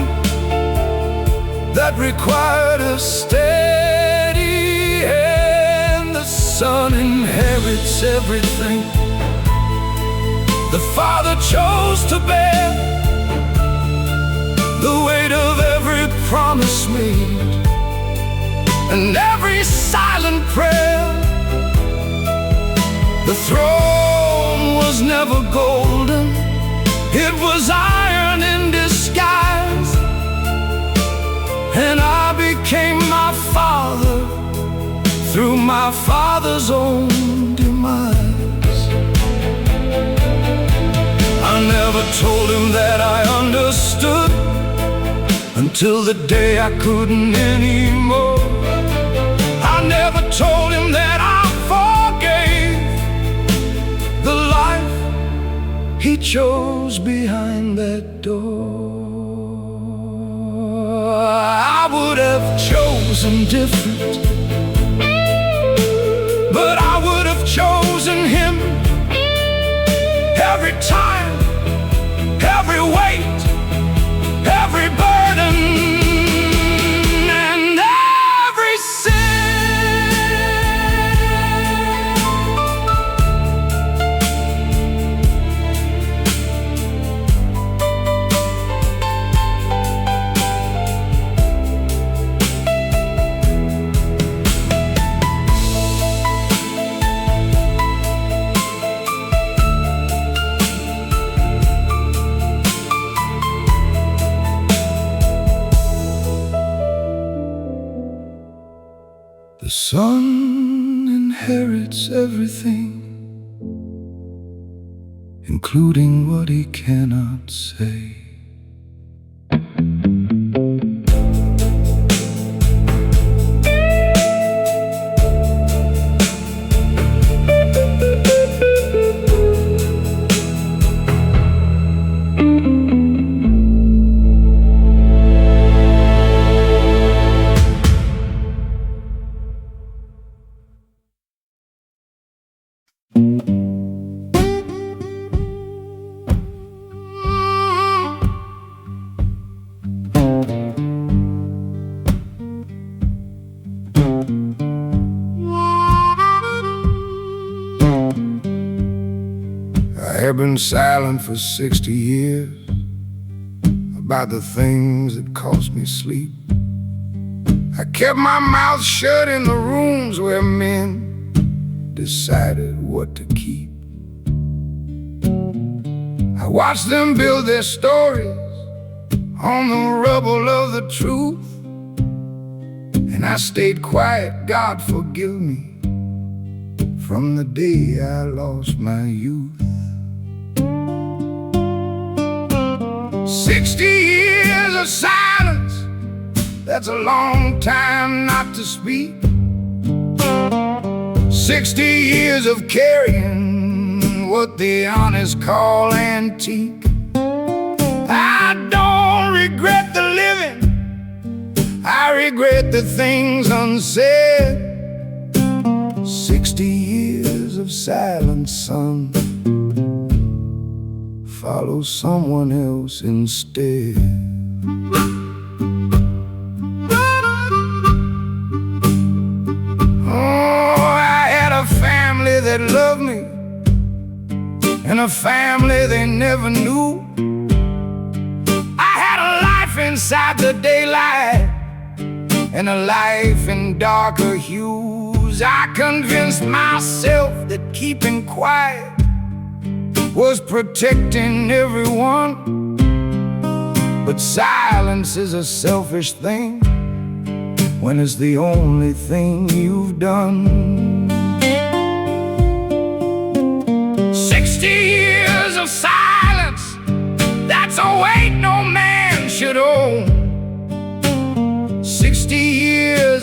that required a steady hand. The son inherits everything the father chose to bear, the weight of every promise made and every silent prayer. The throne was never golden, it was iron in disguise, and I became my father through my father's own demise. I never told him that I understood, until the day I couldn't anymore. I never told him that I forgave the life he chose behind that door. I would have chosen different, but I would have chosen him. Every time, every weight, every burden, and every sin. The son inherits everything, including what he cannot say. I have been silent for 60 years about the things that cost me sleep. I kept my mouth shut in the rooms where men decided what to keep. I watched them build their stories on the rubble of the truth, and I stayed quiet, God forgive me, from the day I lost my youth. 60 years of silence, that's a long time not to speak. 60 years of carrying what the honest call antique. I don't regret the living, I regret the things unsaid. 60 years of silence, son, follow someone else instead. Oh, I had a family that loved me, and a family they never knew. I had a life inside the daylight, and a life in darker hues. I convinced myself that keeping quiet was protecting everyone, but silence is a selfish thing when it's the only thing you've done.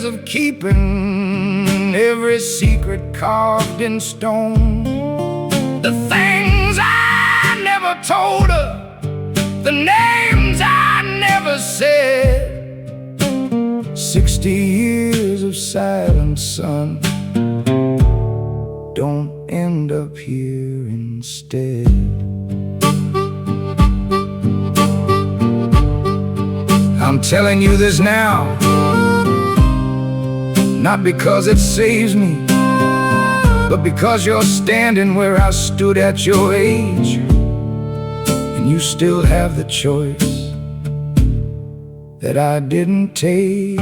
years of keeping every secret carved in stone. The things I never told her, the names I never said. 60 years of silence, son, don't end up here instead. I'm telling you this now, not because it saves me, but because you're standing where I stood at your age, and you still have the choice that I didn't take.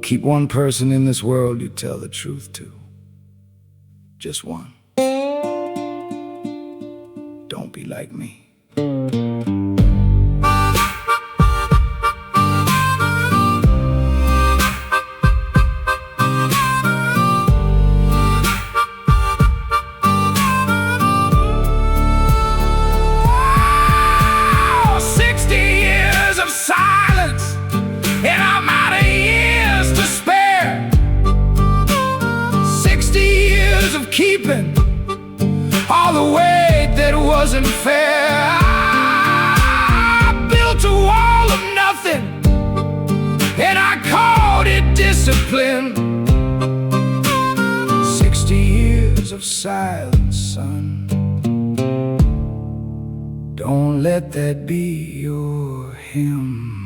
Keep one person in this world you tell the truth to. Just one. Don't be like me. And I'm out of years to spare. 60 years of keeping all the weight that wasn't fair. I built a wall of nothing, and I called it discipline. 60 years of silence, son. Don't let that be your hymn.